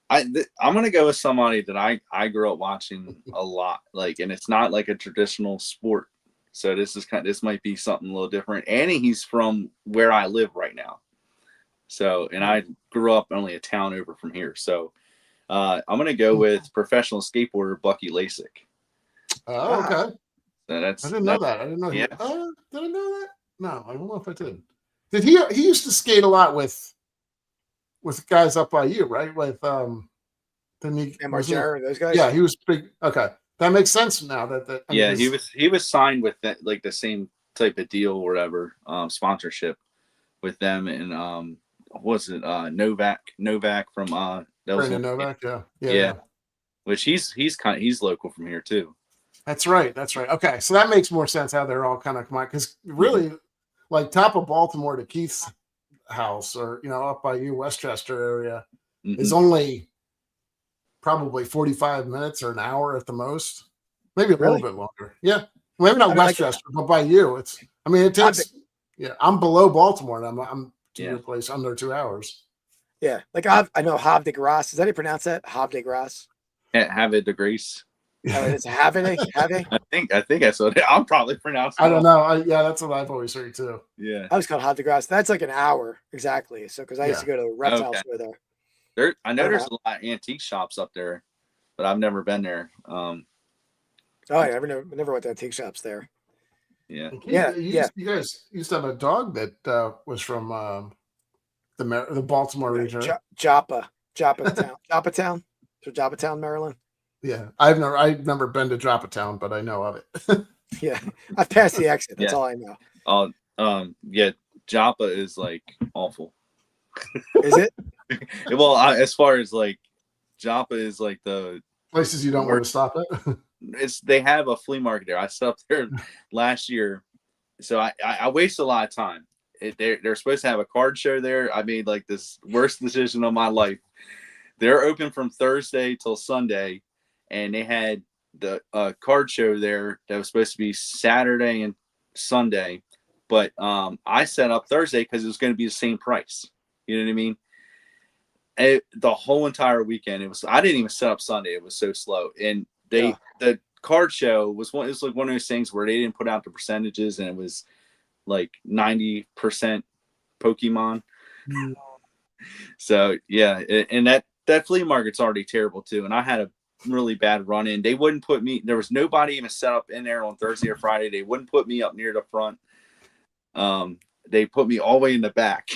I'm gonna go with somebody that I grew up watching a lot, and it's not like a traditional sport. So this might be something a little different. And he's from where I live right now. So, and I grew up only a town over from here. So, I'm gonna go with professional skateboarder Bucky Lasik. Oh, okay. So I didn't know that. I didn't know. Yeah. Did I know that? No, I don't know if I did. Did he? He used to skate a lot with guys up by you, right? With then he and Margera, those guys. Yeah, he was big. Okay, that makes sense now. He was signed with that, like the same type of deal or whatever, sponsorship with them, and what was it Novak from Brandon Novak, yeah. Which he's local from here too. That's right. Okay, so that makes more sense how they're all kind of combined, because really like top of Baltimore to Keith's house, or up by you, Westchester area, is only probably 45 minutes or an hour at the most, maybe a little bit longer. Yeah, maybe not Westchester, but by you, it takes. Yeah, I'm below Baltimore, and I'm to your place under 2 hours. Yeah, like I know Havre de Grace. Is that how you pronounce that? Havre de Grace. Havre de Grace. Oh, it's Havre. I think that's what I'm probably pronouncing. I don't know. That's what I've always heard too. Yeah, I was called Havre de Grace. That's like an hour exactly. So because I used to go to the reptile store there. I know there's a lot of antique shops up there, but I've never been there. Oh, yeah, I never went to antique shops there. Yeah, You guys used to have a dog that was from the Baltimore region. Joppa Town, Maryland. Yeah, I've never been to Joppatown, but I know of it. Yeah, I've passed the exit. That's all I know. Yeah, Joppa is like awful. Is it? Well, as far as like Joppa is like the places you don't want to stop at. They have a flea market there. I stopped there last year, so I waste a lot of time. They're supposed to have a card show there. I made like this worst decision of my life. They're open from Thursday till Sunday, and they had the card show there that was supposed to be Saturday and Sunday, but I set up Thursday because it was going to be the same price. You know what I mean? The whole entire weekend, I didn't even set up Sunday. It was so slow, and the card show was one of those things where they didn't put out the percentages, and it was like 90% Pokemon. So yeah, and that flea market's already terrible too. And I had a really bad run in. They wouldn't put me. There was nobody even set up in there on Thursday or Friday. They wouldn't put me up near the front. They put me all the way in the back.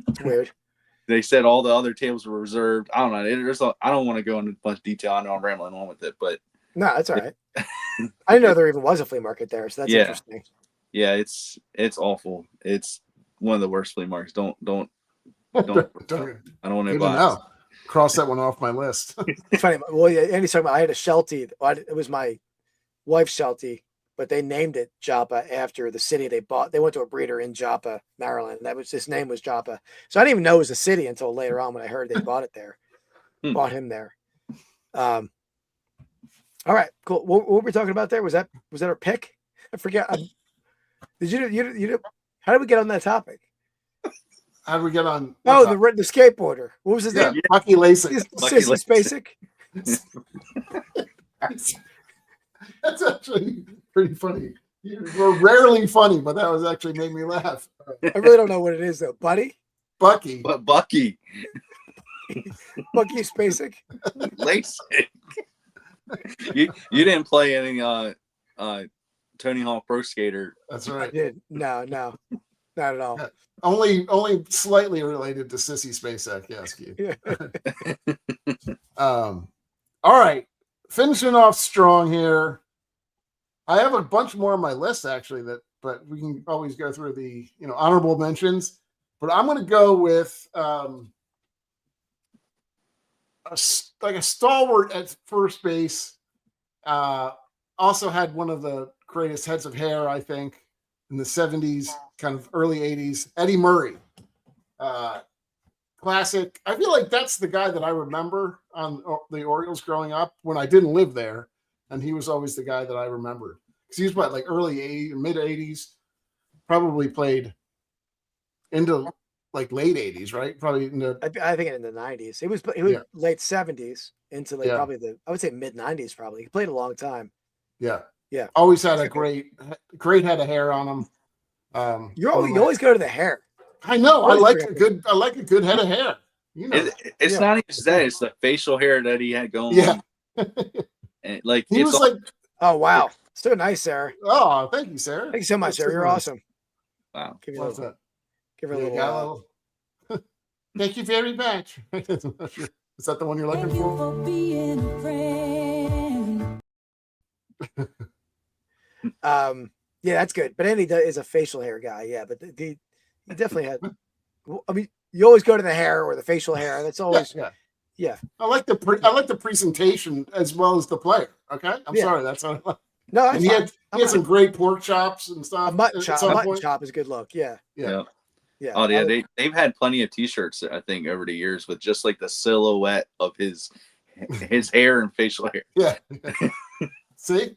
That's weird. They said all the other tables were reserved. I don't know. I don't want to go into a bunch of detail. I know I'm rambling on with it, but no, that's all right. I didn't know there even was a flea market there, so that's interesting. Yeah, it's awful. It's one of the worst flea markets. Don't I don't want to buy. Cross that one off my list. It's funny. Well, yeah, Andy's talking about. I had a Sheltie. It was my wife's Sheltie, but they named it Joppa after the city they bought. They went to a breeder in Joppa, Maryland. His name was Joppa. So I didn't even know it was a city until later on when I heard they bought it there. Bought him there. All right, cool. What were we talking about there? Was that our pick? I forget. Did you? How did we get on that topic? How did we get on? Oh, the skateboarder. What was his name? Bucky Lasik. Sissy Spacek. That's actually pretty funny. We're rarely funny, but that was actually made me laugh. I really don't know what it is though, buddy. Bucky. But Bucky. Bucky Spacek. Lasik. You didn't play any Tony Hawk Pro Skater. That's right. I did. No, not at all. Yeah. Only slightly related to Sissy Spacek, yes. All right. Finishing off strong here. I have a bunch more on my list actually, but we can always go through the honorable mentions. But I'm going to go with a stalwart at first base. Also had one of the greatest heads of hair, I think, in the 70s, kind of early 80s. Eddie Murray. Classic. I feel like that's the guy that I remember on the Orioles growing up when I didn't live there. And he was always the guy that I remembered. Because he was like early 80s, mid 80s. Probably played into like late 80s, right? Probably into I think in the 90s. He was late 70s into probably I would say mid 90s probably. He played a long time. Yeah. Yeah. Always had a great head of hair on him. You always go to the hair. I know. I like a good head of hair. It's not even that. It's the facial hair that he had going. Yeah. And like he was like, oh wow, so nice, Sarah. Oh, thank you, Sarah. Thank you so much, Sarah. You're awesome. Wow. Give her a little. Thank you very much. Is that the one you're looking for? Being a friend. Yeah, that's good. But Andy is a facial hair guy. Yeah, but he definitely had. I mean, you always go to the hair or the facial hair. That's always yeah. I like the presentation as well as the player. Okay, I'm sorry. That's what I like. No, and He had some great pork chops and stuff. A mutton at some chop. point. Chop is a good look. Yeah. Yeah. Yeah. Oh yeah, they've had plenty of T-shirts I think over the years with just like the silhouette of his hair and facial hair. Yeah. See,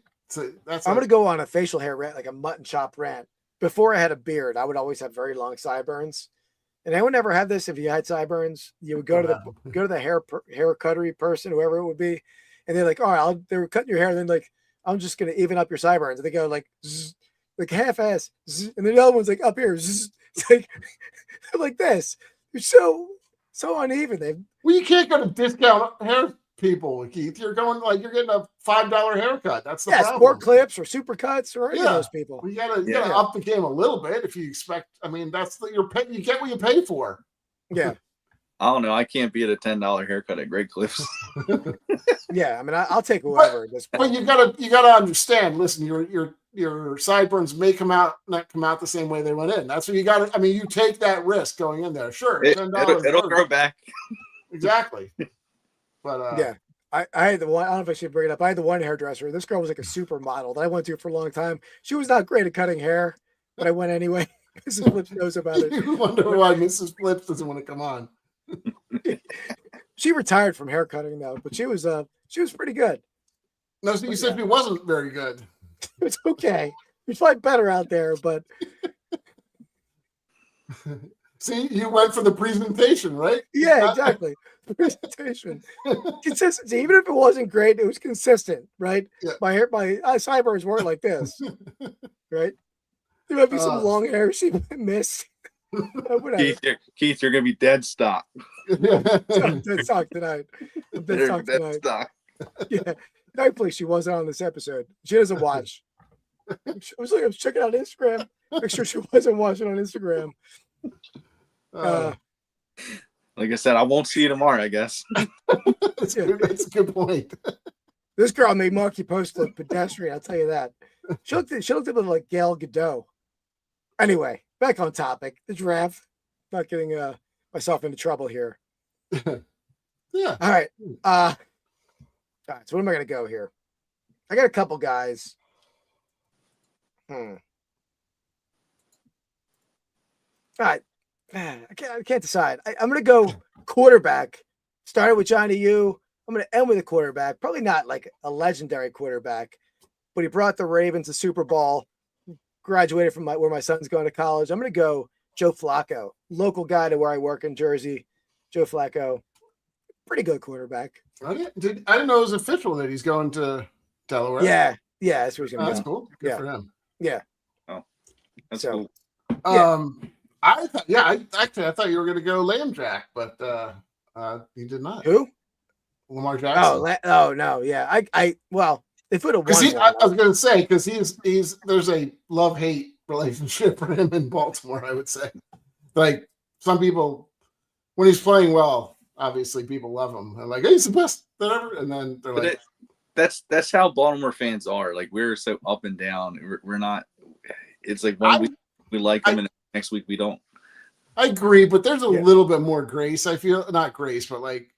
that's. I'm gonna go on a facial hair rant, like a mutton chop rant. Before I had a beard, I would always have very long sideburns. And anyone ever had this? If you had sideburns, you would go to the hair cuttery person, whoever it would be, and they're like, "All right, they were cutting your hair." And then like, "I'm just gonna even up your sideburns." And they go like, zzz, like half-ass, zzz, and then the other one's like up here. Zzz. It's like like this. You're so uneven. Well, you can't go to discount hair people, Keith. You're getting a $5 haircut. That's the problem. Sport clips or super cuts or any of those people. Well, you gotta up the game a little bit if you expect. I mean, you get what you pay for. Yeah. I don't know. I can't be at a $10 haircut at Great Cliffs. Yeah, I mean, I'll take whoever at this point. But you gotta understand. Listen, your sideburns may not come out the same way they went in. That's what you got. I mean, you take that risk going in there. Sure, $10. It'll grow back. Exactly. But yeah, I had the one. I don't know if I should bring it up. I had the one hairdresser. This girl was like a supermodel that I went to for a long time. She was not great at cutting hair, but I went anyway. Mrs. Flips knows about it. You wonder why Mrs. Flips doesn't want to come on. She retired from hair cutting though, but she was pretty good. No, so you said she wasn't very good. It was okay. There's probably better out there, but see, you went for the presentation, right? Yeah, exactly. Presentation, consistency. Even if it wasn't great, it was consistent, right? Yeah. My sideburns weren't like this, right? There might be some long hair she missed. Keith, you're gonna be dead stock. Dead stock tonight. Dead stock. Yeah. Thankfully, she wasn't on this episode. She doesn't watch. I was checking out Instagram. Make sure she wasn't watching on Instagram. Like I said, I won't see you tomorrow, I guess. That's a good point. This girl made Marky Post look pedestrian, I'll tell you that. She looked a bit like Gal Gadot. Anyway, back on topic. The draft. Not getting myself into trouble here. Yeah. All right. All right. So what am I going to go here? I got a couple guys. All right. Man, I can't decide. I'm going to go quarterback. Started with Johnny U. I'm going to end with a quarterback. Probably not like a legendary quarterback, but he brought the Ravens a Super Bowl. Graduated from where my son's going to college. I'm going to go Joe Flacco, local guy to where I work in Jersey. Joe Flacco, pretty good quarterback. I didn't know it was official that he's going to Delaware. Yeah, that's where he's going to go. That's cool. Good for him. Yeah. Oh, that's cool. I thought you were going to go Lamb Jack, but you did not. Who? Lamar Jackson. Oh no, yeah. Well, if it would have won, I was going to say because he's there's a love-hate relationship for him in Baltimore. I would say, like some people when he's playing well, obviously people love him. They're like, hey, he's the best that ever, and then they're like, that's how Baltimore fans are. Like we're so up and down. We're not. It's like one week we like them, and next week we don't. I agree, but there's a little bit more grace. I feel not grace, but like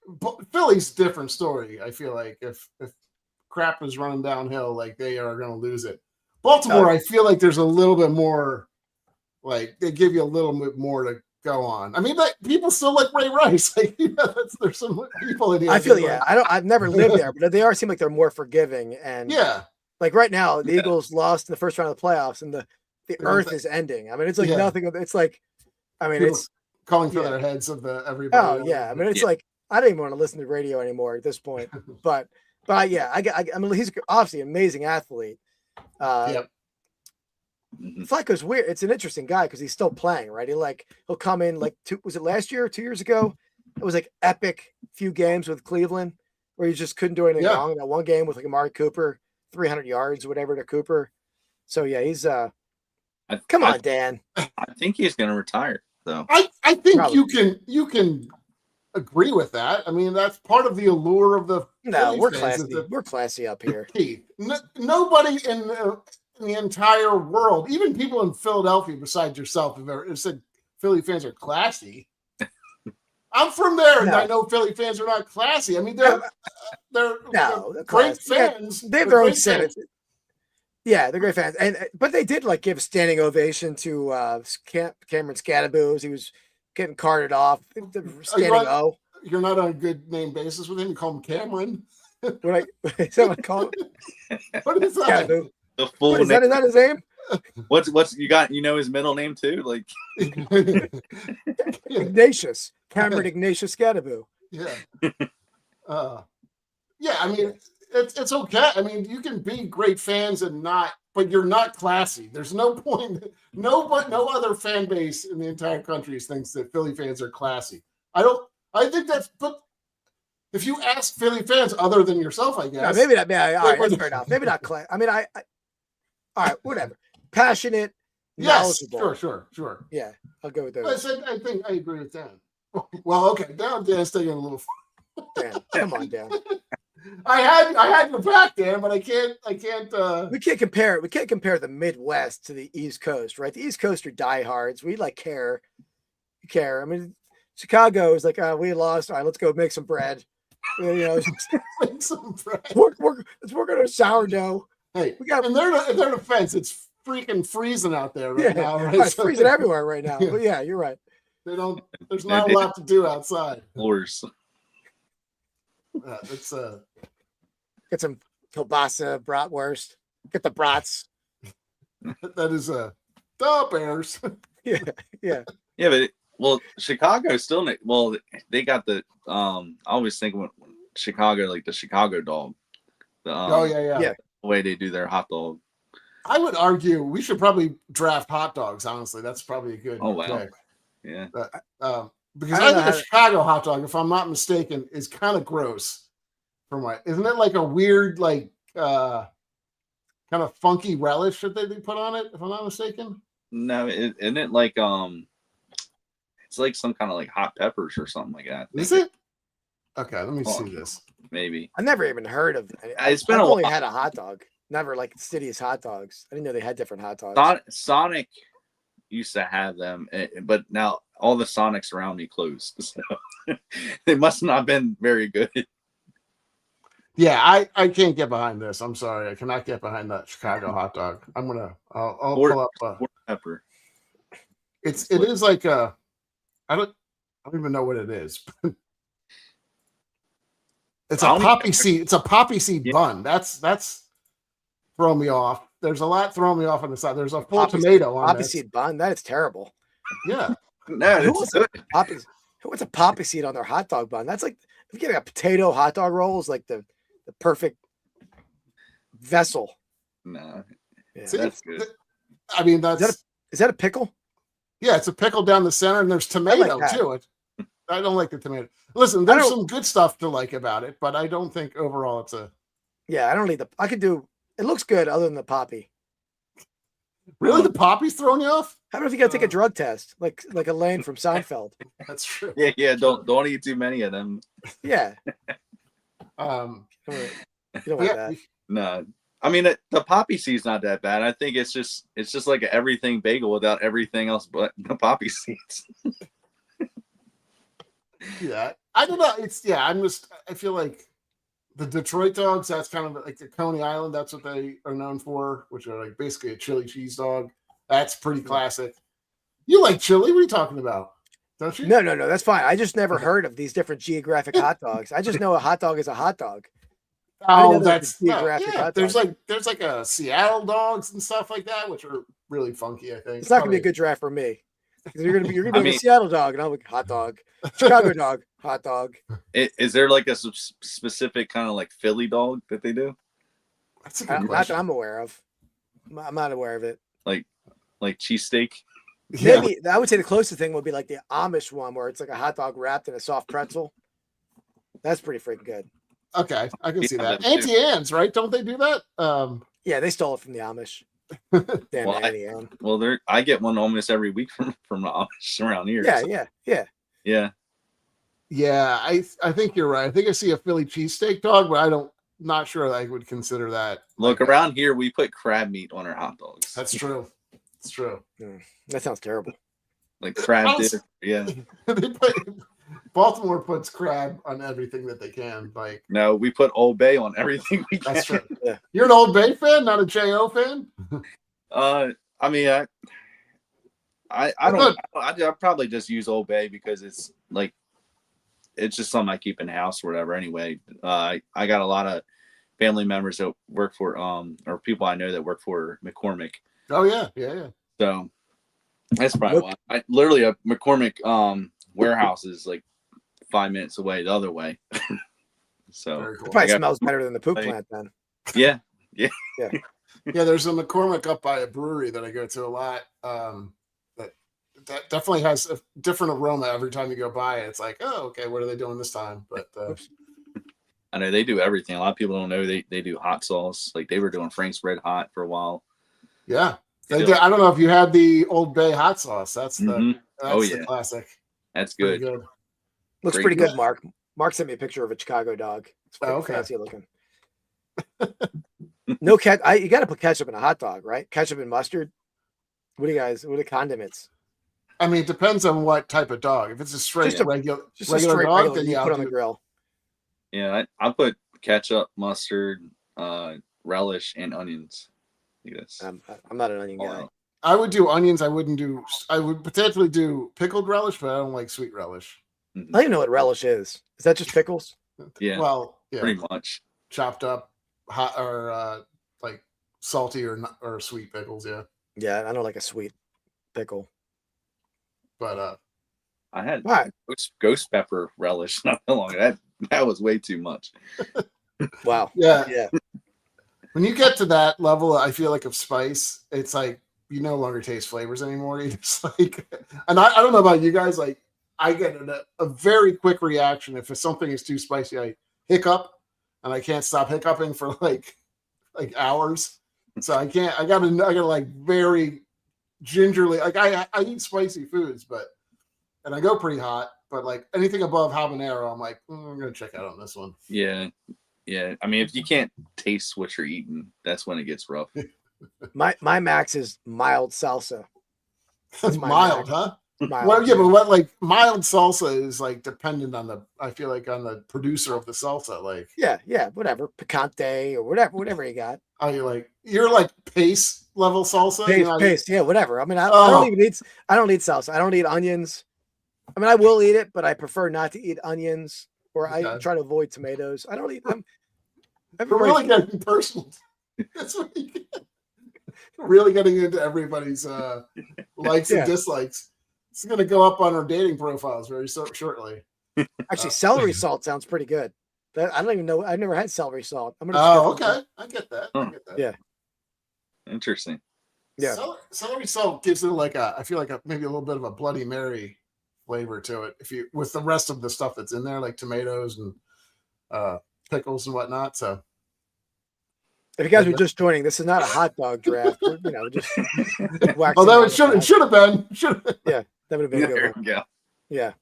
Philly's different story. I feel like if crap is running downhill, like they are going to lose it. Baltimore, I feel like there's a little bit more. Like they give you a little bit more to go on. I mean, people still like Ray Rice. Like there's some people in here. I feel I've never lived there, but they seem like they're more forgiving and Like right now, the Eagles lost in the first round of the plaaffs, and the earth is ending. I mean, it's like nothing. It's like. I mean, people it's calling for their heads of everybody. Oh yeah, I mean, it's like I don't even want to listen to radio anymore at this point. But yeah, I mean, he's obviously an amazing athlete. Flacco's weird. It's an interesting guy because he's still playing, right? He'll come in like was it last year or 2 years ago? It was like epic few games with Cleveland where he just couldn't do anything wrong. That one game with like Amari Cooper, 300 yards, or whatever to Cooper. So yeah, he's come on, Dan. I think he's going to retire. So I think you can agree with that. I mean, that's part of the allure of the. No, we're classy. We're classy up here. Nobody in the entire world, even people in Philadelphia, besides yourself, have ever said Philly fans are classy. I'm from there, and I know Philly fans are not classy. I mean, they're great fans. They have their own sentence. Yeah, they're great fans, but they did like give a standing ovation to Cameron Scadaboo as he was getting carted off. The standing O. You're not on a good name basis with him. You call him Cameron. Is that what I call him? What is that? Scadaboo. The full Is name. that his name? What's you got? You know his middle name too? Like Ignatius. Cameron Ignatius Scadaboo. Yeah. Yeah, I mean, it's okay. I mean, you can be great fans and not, but you're not classy. There's no point. No other fan base in the entire country thinks that Philly fans are classy. I think that's, but if you ask Philly fans other than yourself, I guess. No, maybe not. Yeah, all right, that's fair enough. Maybe not class. I mean, I all right, whatever. Passionate, Yes, knowledgeable. sure. Yeah, I'll go with those. I think I agree with Dan. Well, okay, now Dan's taking a little. Dan, come on, Dan. I had your back, Dan, but I can't. We can't compare. We can't compare the Midwest to the East Coast, right? The East Coast are diehards. We like care. We care. I mean, Chicago is like, we lost. All right, let's go make some bread. You know, Make some bread. let's work on our sourdough. Hey, We got in their defense, it's freaking freezing out there right now. Right? It's freezing everywhere right now. But yeah, you're right. There's not a lot to do outside. floors. It's Get some kielbasa, bratwurst. Get the brats. that is the Bears. Yeah. But Chicago still. Well, they got the. I always think when Chicago, like the Chicago dog. Yeah. Yeah. The way they do their hot dog. I would argue we should probably draft hot dogs. Honestly, that's probably a good. Oh wow. pick. Yeah. Because I I don't know think how a to- Chicago hot dog, if I'm not mistaken, is kind of gross. Isn't it like a weird, like kind of funky relish that they put on it? If I'm not mistaken. No, isn't it like it's like some kind of like hot peppers or something like that. Is it? Okay, let me Oh. see this. Maybe. I never even heard of. It's been I've a only while. had a hot dog. Never like City's hot dogs. I didn't know they had different hot dogs. Sonic used to have them, but now all the Sonics around me closed, so they must not have been very good. Yeah, I can't get behind this. I'm sorry, I cannot get behind that Chicago hot dog. I'll pull up. Or pepper. It is like I don't even know what it is. It's a I don't poppy even- seed. It's a poppy seed Yeah. bun. That's throwing me off. There's a lot throwing me off on the side. There's a full Poppy tomato on Poppy this. seed bun. That is terrible. Yeah, No, Who it's wants good. Who wants a poppy seed on their hot dog bun? That's like if getting a potato hot dog roll is like the perfect vessel. No, Yeah. See, that's good. I mean that's Is that a pickle? yeah. It's a pickle down the center, and there's tomato that. too. I don't like the tomato. Listen, there's some good stuff to like about it, but I don't think overall it's a Yeah, I don't need I could do. It looks good other than the poppy. really the poppy's throwing you off. How about if you got to take a drug test, like Elaine from Seinfeld? That's true. Yeah. Don't eat too many of them. Yeah, Um, you don't want yeah, that. No, I mean the poppy seed's not that bad. I think it's just like an everything bagel without everything else but the poppy seeds. yeah. I don't know. I feel like the Detroit dogs, that's kind of like the Coney Island. That's what they are known for, which are like basically a chili cheese dog. That's pretty classic. You like chili? What are you talking about? Don't you? No, that's fine. I just never heard of these different geographic hot dogs. I just know a hot dog is a hot dog. I Oh, know that's there's geographic hot There's dogs. like a Seattle dogs and stuff like that, which are really funky. I think It's not gonna be a good draft for me. 'Cause You're gonna be I like mean- a Seattle dog, and I'm like hot dog, Chicago dog, hot dog. Is there like a specific kind of like Philly dog that they do? That's a good Not that question. I'm aware of. I'm not aware of it. Like cheesesteak? Yeah. Maybe I would say the closest thing would be like the Amish one, where it's like a hot dog wrapped in a soft pretzel. That's pretty freaking good. Okay, I can see Yeah, that. that's Auntie Anne's, right? Don't they do that? Yeah, they stole it from the Amish. Damn Well, Annie Ann. Well, I get one almost every week from the Amish around here. Yeah, so- yeah. yeah. Yeah, I think you're right. I think I see a Philly cheesesteak dog, but not sure that I would consider that. Look, around here we put crab meat on our hot dogs. That's true. It's true. That sounds terrible. Like crab How's- dip. Yeah. They put Baltimore puts crab on everything that they can. Like, No, we put Old Bay on everything we can. that's true. Yeah. You're an Old Bay fan, not a J.O. fan? I mean, I don't. I probably just use Old Bay because it's like it's just something I keep in the house or whatever. Anyway, I got a lot of family members that work for or people I know that work for McCormick. Oh yeah. So that's probably why. I literally a McCormick warehouse is like 5 minutes away the other way. So Very cool. It probably smells better than the poop plant then. Yeah. Yeah, there's a McCormick up by a brewery that I go to a lot. That definitely has a different aroma every time you go by. It's like, oh, okay, what are they doing this time? But I know they do everything. A lot of people don't know they do hot sauce. Like they were doing Frank's Red Hot for a while. yeah, they do. I don't know if you had the Old Bay hot sauce. That's the the classic. That's Pretty good. Looks Great. pretty good, Mark. Mark sent me a picture of a Chicago dog. It's pretty okay. fancy looking. No ketchup. You got to put ketchup in a hot dog, right? Ketchup and mustard. What are the condiments? I mean, it depends on what type of dog. If it's a straight regular dog, then you put on the grill. Yeah, I put ketchup, mustard, relish, and onions. Yes. I'm not an onion guy. I would do onions. I would potentially do pickled relish, but I don't like sweet relish. I don't even know what relish is. Is that just pickles? Yeah. Well, yeah, pretty much. Chopped up, hot or like salty or sweet pickles. Yeah. Yeah, I don't like a sweet pickle. But I had What? ghost pepper relish not that long. That was way too much. Wow. Yeah. When you get to that level, I feel like of spice, it's like you no longer taste flavors anymore. You just like, and I don't know about you guys, like I get a very quick reaction if something is too spicy. I hiccup, and I can't stop hiccuping for like hours. So I gotta like very gingerly, like I eat spicy foods, and I go pretty hot, but like anything above habanero, I'm like, I'm gonna check out on this one. Yeah. I mean, if you can't taste what you're eating, that's when it gets rough. My max is mild salsa. That's mild, max. huh? Mild. Well, yeah, but what like mild salsa is like dependent on I feel like on the producer of the salsa. Like yeah, whatever, picante or whatever you got. Oh, you're like pace level salsa. Paste, yeah, whatever. I mean, I don't need salsa. I don't eat onions. I mean, I will eat it, but I prefer not to eat onions, or I try to avoid tomatoes. I don't eat them. We're really getting personal. That's what you get. Really getting into everybody's likes and dislikes. It's going to go up on our dating profiles very shortly. Actually, celery salt sounds pretty good. I don't even know. I've never had celery salt. Okay. I get that. Yeah. Interesting. Yeah. Celery salt gives it like I feel like maybe a little bit of a Bloody Mary flavor to it. With the rest of the stuff that's in there, like tomatoes and pickles and whatnot. So. If you guys were just joining, this is not a hot dog draft. We're, just although it should have been. Yeah, that would have been a good There one. we go. Yeah.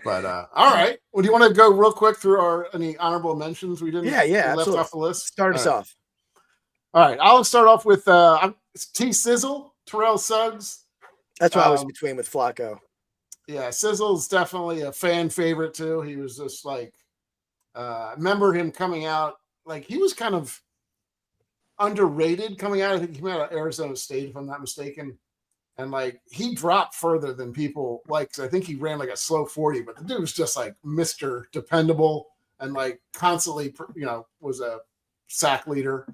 But all right. Well, do you want to go real quick through any honorable mentions we didn't? Yeah, left absolutely. off the list. Start us off. All right, I'll start off with T Sizzle, Terrell Suggs. That's what I was between with Flacco. Yeah, Sizzle's definitely a fan favorite too. He was just like, I remember him coming out like he was kind of underrated coming out. I think he came out of Arizona State, if I'm not mistaken. And like he dropped further than people like. 'Cause I think he ran like a slow 40, but the dude was just like Mr. Dependable and like constantly, was a sack leader,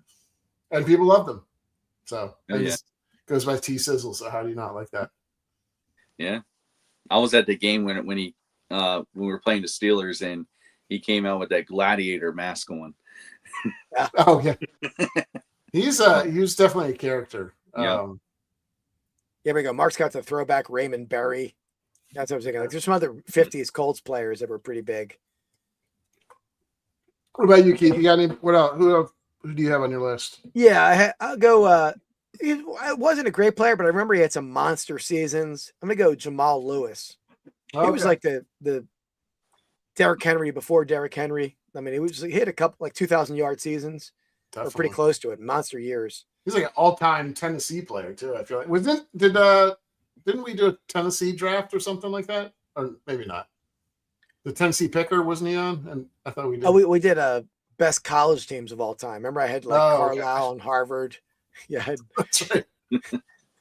and people loved him. So goes by T Sizzle. So how do you not like that? Yeah, I was at the game when we were playing the Steelers, and he came out with that gladiator mask on. Oh yeah, he was definitely a character. Yeah. Here we go. Mark's got the throwback Raymond Berry. That's what I was thinking. Like, there's some other 50s Colts players that were pretty big. What about you, Keith? You got any? What else? Who do you have on your list? Yeah, I'll go. He wasn't a great player, but I remember he had some monster seasons. I'm gonna go Jamal Lewis. Okay. He was like the Derrick Henry before Derrick Henry. I mean, he hit a couple like 2,000-yard seasons. Or pretty close to it. Monster years. He's like an all-time Tennessee player too. I feel like didn't we do a Tennessee draft or something like that? Or maybe not. The Tennessee Picker wasn't he on? And I thought we did. Oh, we did best college teams of all time. Remember, I had like Carlisle and Harvard. Yeah, That's right.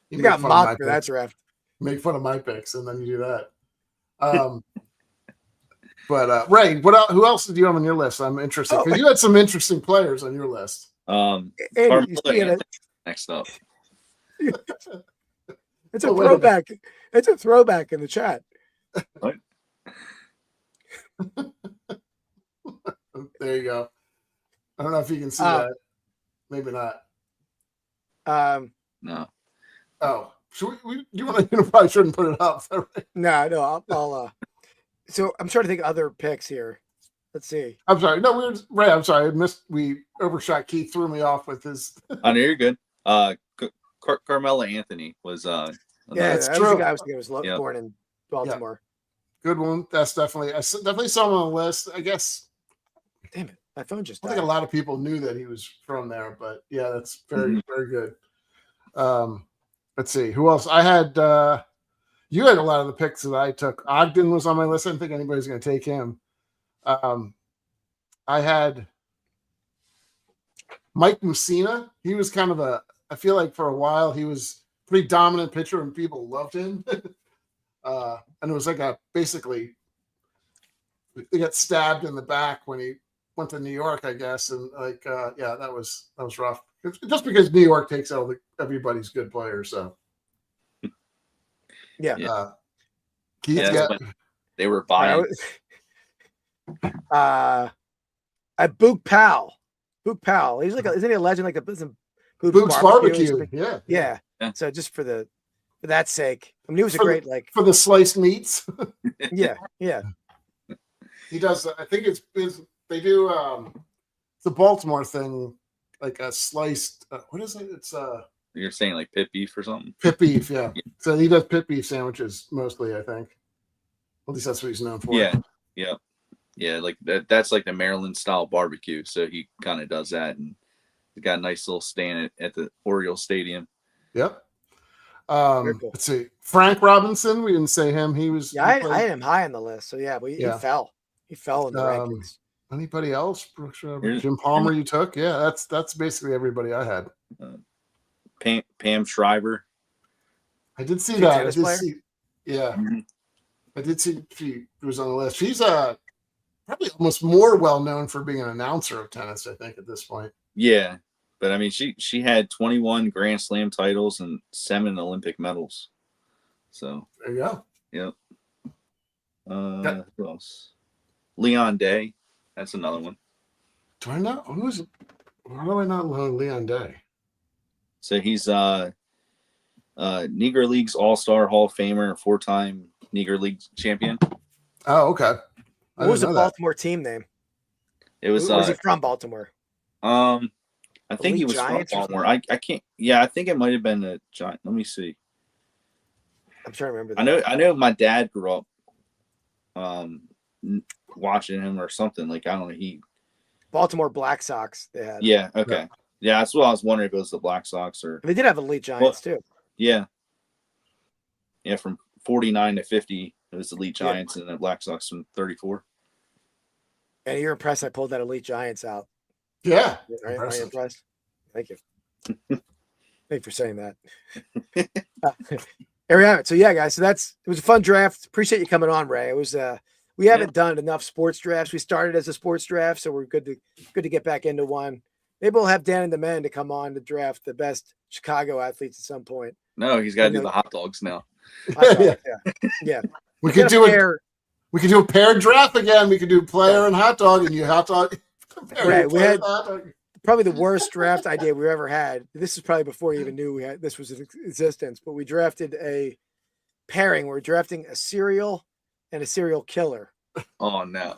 you got mocked for that draft. Make fun of my picks, and then you do that. But Ray, who else did you have on your list? I'm interested because you had some interesting players on your list. Andy, next up. It's a throwback. It's a throwback in the chat. What? There you go. I don't know if you can see that. Maybe not. No. Oh, you probably shouldn't put it up. No. I'll so I'm trying to think of other picks here. Let's see. I'm sorry. No, Ray. I'm sorry. We overshot. Keith threw me off with his. I know you're good. Carmelo Anthony was. Yeah, that's that true. was the guy I was thinking was born in Baltimore. Good one. That's definitely someone on the list. I guess. Damn it, my phone just. I think a lot of people knew that he was from there, but yeah, that's very very good. Let's see who else I had. You had a lot of the picks that I took. Ogden was on my list. I didn't think anybody's going to take him. I had Mike Mussina. He was kind of I feel like for a while he was a pretty dominant pitcher and people loved him. And it was like basically he got stabbed in the back when he went to New York, I guess. And that was rough. Just because New York takes out everybody's good players. So yeah. They were buying. Book Powell. He's like, isn't he a legend? Like Book's barbecue. Yeah. So just for that sake, I mean, he was for the sliced meats. yeah. He does. I think they do the Baltimore thing, like a sliced. What is it? It's You're saying like pit beef or something? Pit beef, yeah. So he does pit beef sandwiches mostly, I think. At least that's what he's known for. Yeah. Like that's like the Maryland style barbecue. So he kind of does that, and he got a nice little stand at the Orioles Stadium. Yep. Cool. Let's see. Frank Robinson. We didn't say him. He was. Yeah, I had him high on the list. So but he fell. He fell in the rankings. Anybody else? Jim Palmer. You took. Yeah, that's basically everybody I had. Pam Shriver. I did see that. I did see she was on the list. She's probably almost more well known for being an announcer of tennis, I think, at this point. Yeah, but I mean, she had 21 Grand Slam titles and 7 Olympic medals. So there you go. Yep. Who else? Leon Day. That's another one. Do I know who's? Why do I not know Leon Day? So he's Negro League's All-Star Hall of Famer, 4-time Negro League champion. Oh, okay. What was the Baltimore team name? It was. Was he from Baltimore? I think he was from Baltimore. I can't. Yeah, I think it might have been a Giant. Let me see. I'm trying to remember that. I know. My dad grew up watching him or something. Like I don't know. Baltimore Black Sox. They had. Yeah. Okay. Yeah, that's what I was wondering if it was the Black Sox or. They did have elite Giants too. Yeah. Yeah, from 49 to 50, it was the elite Giants, and the Black Sox from 34. And you're impressed I pulled that elite Giants out. Yeah. Are you impressed? Thank you. Thank you for saying that. There we have it. So yeah, guys. So it was a fun draft. Appreciate you coming on, Ray. It was we haven't done enough sports drafts. We started as a sports draft, so we're good to get back into one. Maybe we'll have Dan and the men to come on to draft the best Chicago athletes at some point. No, he's got to do the hot dogs now. Yeah. We could do a paired draft again. We could do player and hot dog, and you hot dog. Right. We had probably the worst draft idea we ever had. This is probably before you even knew this was in existence. But we drafted a pairing. We're drafting a serial and a serial killer. Oh no!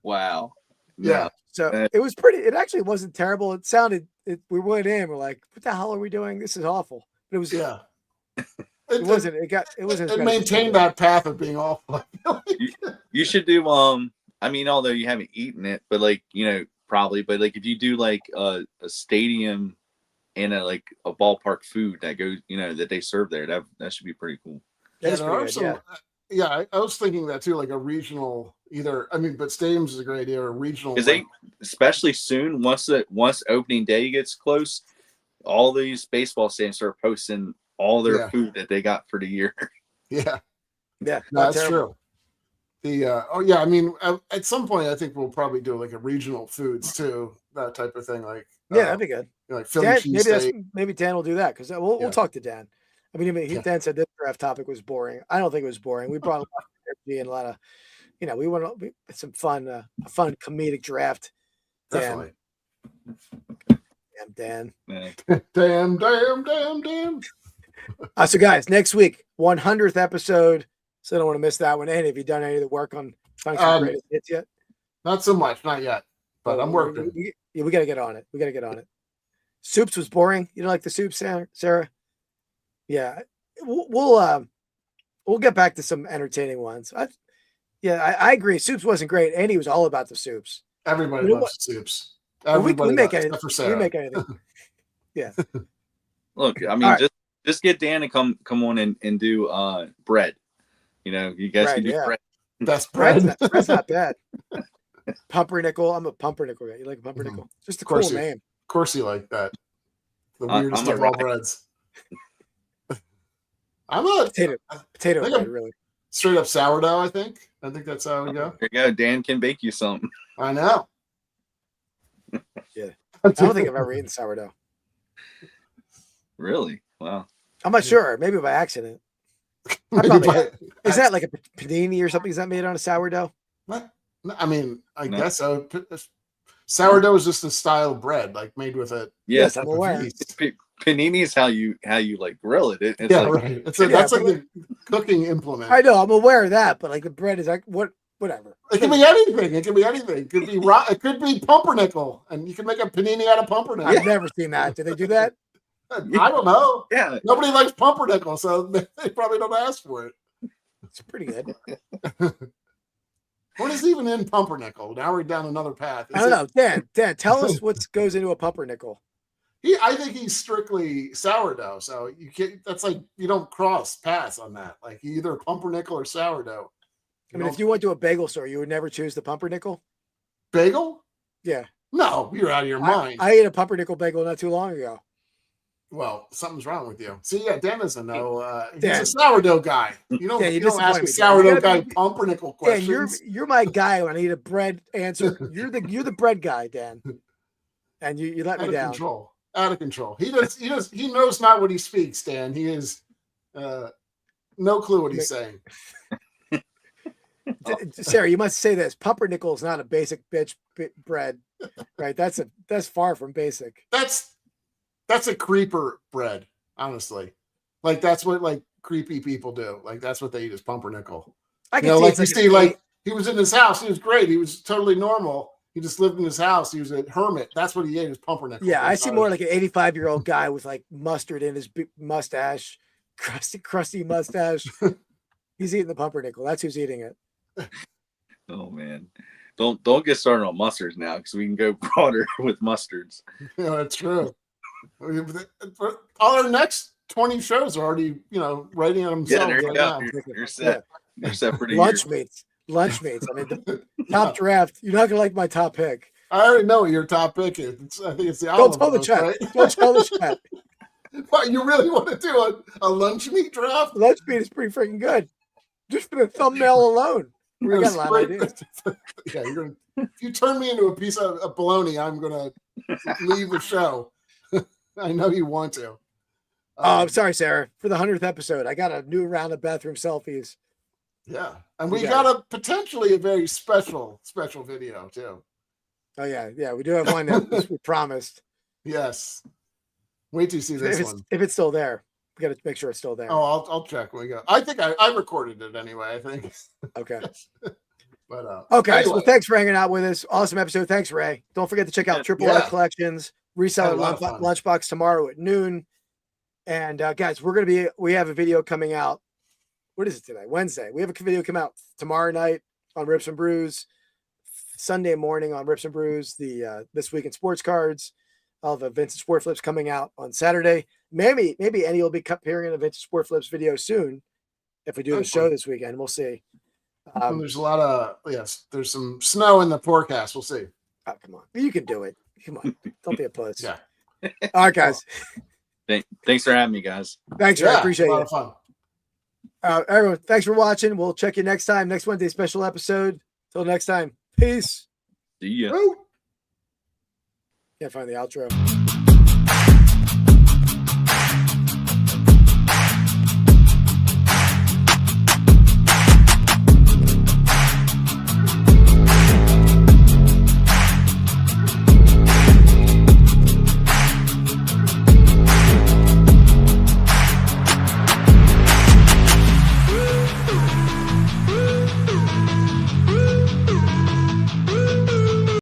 Wow. Yeah. So it was pretty. It actually wasn't terrible. It sounded. We went in. We're like, "What the hell are we doing? This is awful." But it was. Yeah. It wasn't. It wasn't. It maintained that path of being awful. You should do. I mean, although you haven't eaten it, but probably. But if you do a stadium and a ballpark food that goes, that they serve there, that should be pretty cool. Yeah, there are some. I was thinking that too, like a regional either. I mean, but stadiums is a great idea. Or a regional, Because they, especially soon, once opening day gets close, all these baseball stadiums start posting all their food that they got for the year. Yeah, Yeah, no, that's true. I mean, at some point, I think we'll probably do like a regional foods too, that type of thing. Like, that'd be good. Like Philly Dan, cheesesteak. maybe Dan will do that because we'll talk to Dan. I mean, Dan said this draft topic was boring. I don't think it was boring. We brought a lot of energy and a lot of, we want some fun, a fun comedic draft. Definitely. Damn, Dan. Damn. So guys, next week, 100th episode. So I don't want to miss that one. And have you done any of the work on finding some greatest hits yet? Not so much, not yet. But I'm working. We got to get on it. Soups was boring. You don't like the soup, Sarah? Yeah, we'll get back to some entertaining ones. I agree. Soups wasn't great, and he was all about the soups. Everybody loves soups. We make anything. Yeah. Look, I mean, just get Dan to come on and do bread. You guys can do bread. That's bread. Bread's not bad. Pumpernickel. I'm a pumpernickel guy. You like a pumpernickel? Just a cool name. Of course you like that. The weirdest of all breads. I'm a potato bread, really. Straight up sourdough, I think. I think that's how we go. There you go. Dan can bake you something. I know. Yeah. I don't think I've ever eaten sourdough. Really? Wow. I'm not sure. Maybe by accident. Is that like a panini or something? Is that made on a sourdough? What? I mean, I guess so. Sourdough is just a style of bread, like made with it. Yes, I'm aware. Panini is how you like grill it. It's right. That's like the cooking implement. I know. I'm aware of that, but like the bread is like whatever. It can be anything. It could be it could be pumpernickel, and you can make a panini out of pumpernickel. I've never seen that. Did they do that? I don't know. Yeah. Nobody likes pumpernickel, so they probably don't ask for it. It's pretty good. What is even in pumpernickel? Now we're down another path. I don't know. Dan, tell us what goes into a pumpernickel. I think he's strictly sourdough. So you can't. That's like you don't pass on that. Like either pumpernickel or sourdough. If you went to a bagel store, you would never choose the pumpernickel. Bagel? Yeah. No, you're out of your mind. I ate a pumpernickel bagel not too long ago. Well, something's wrong with you. See, Dan doesn't know. He's a sourdough guy. You don't ask a sourdough guy pumpernickel questions. You're my guy when I need a bread answer. You're the bread guy, Dan. And you let me down. Out of control. He knows not what he speaks, Dan. He is no clue what he's saying. Sarah, you must say this. Pumpernickel is not a basic bread, right? That's far from basic. That's a creeper bread, honestly. Like that's what like creepy people do. Like that's what they eat is pumpernickel. I can see he was in his house. He was great. He was totally normal. He just lived in his house. He was a hermit. That's what he ate is pumpernickel. Yeah, I see more like an 85-year-old guy with like mustard in his mustache, crusty mustache. He's eating the pumpernickel. That's who's eating it. Oh man, don't get started on mustards now because we can go broader with mustards. Yeah, that's true. All our next 20 shows are already, writing on themselves. Yeah, there you go. You're set. You're set for the Lunch meats. I mean, the top draft. You're not gonna like my top pick. I already know what your top pick is. I think it's the Don't tell the chat. Right? Don't tell the chat. What, you really want to do a lunch meat draft? Lunch meat is pretty freaking good. Just for the thumbnail alone. I got a lot of ideas. Yeah, if you turn me into a piece of bologna, I'm gonna leave the show. I know you want to. I'm sorry, Sarah. For the 100th episode, I got a new round of bathroom selfies. Yeah, and we got potentially a very special video too. Oh yeah, we do have one that we promised. Yes, wait till you see this one. If it's still there, we got to make sure it's still there. Oh, I'll check when we go. I think I recorded it anyway. I think. Okay. But okay, anyway. So thanks for hanging out with us. Awesome episode. Thanks, Ray. Don't forget to check out Triple R Collections Reseller Lunchbox tomorrow at noon. And guys, we have a video coming out. What is it today? Wednesday. We have a video come out tomorrow night on Rips and Brews, Sunday morning on Rips and Brews, the This Week in Sports Cards. I'll have a Vintage Sport Flips coming out on Saturday. Maybe Eddie will be appearing in a Vintage Sport Flips video soon. if we do the show this weekend. We'll see. There's a lot of there's some snow in the forecast. We'll see. Oh, come on, you can do it. Come on, don't be a puss. Yeah. All right, guys. Thanks for having me, guys. Thanks, I appreciate a lot it. of fun. Everyone, thanks for watching. We'll check you next time. Next Wednesday special episode. Till next time. Peace. See ya. Can't find the outro.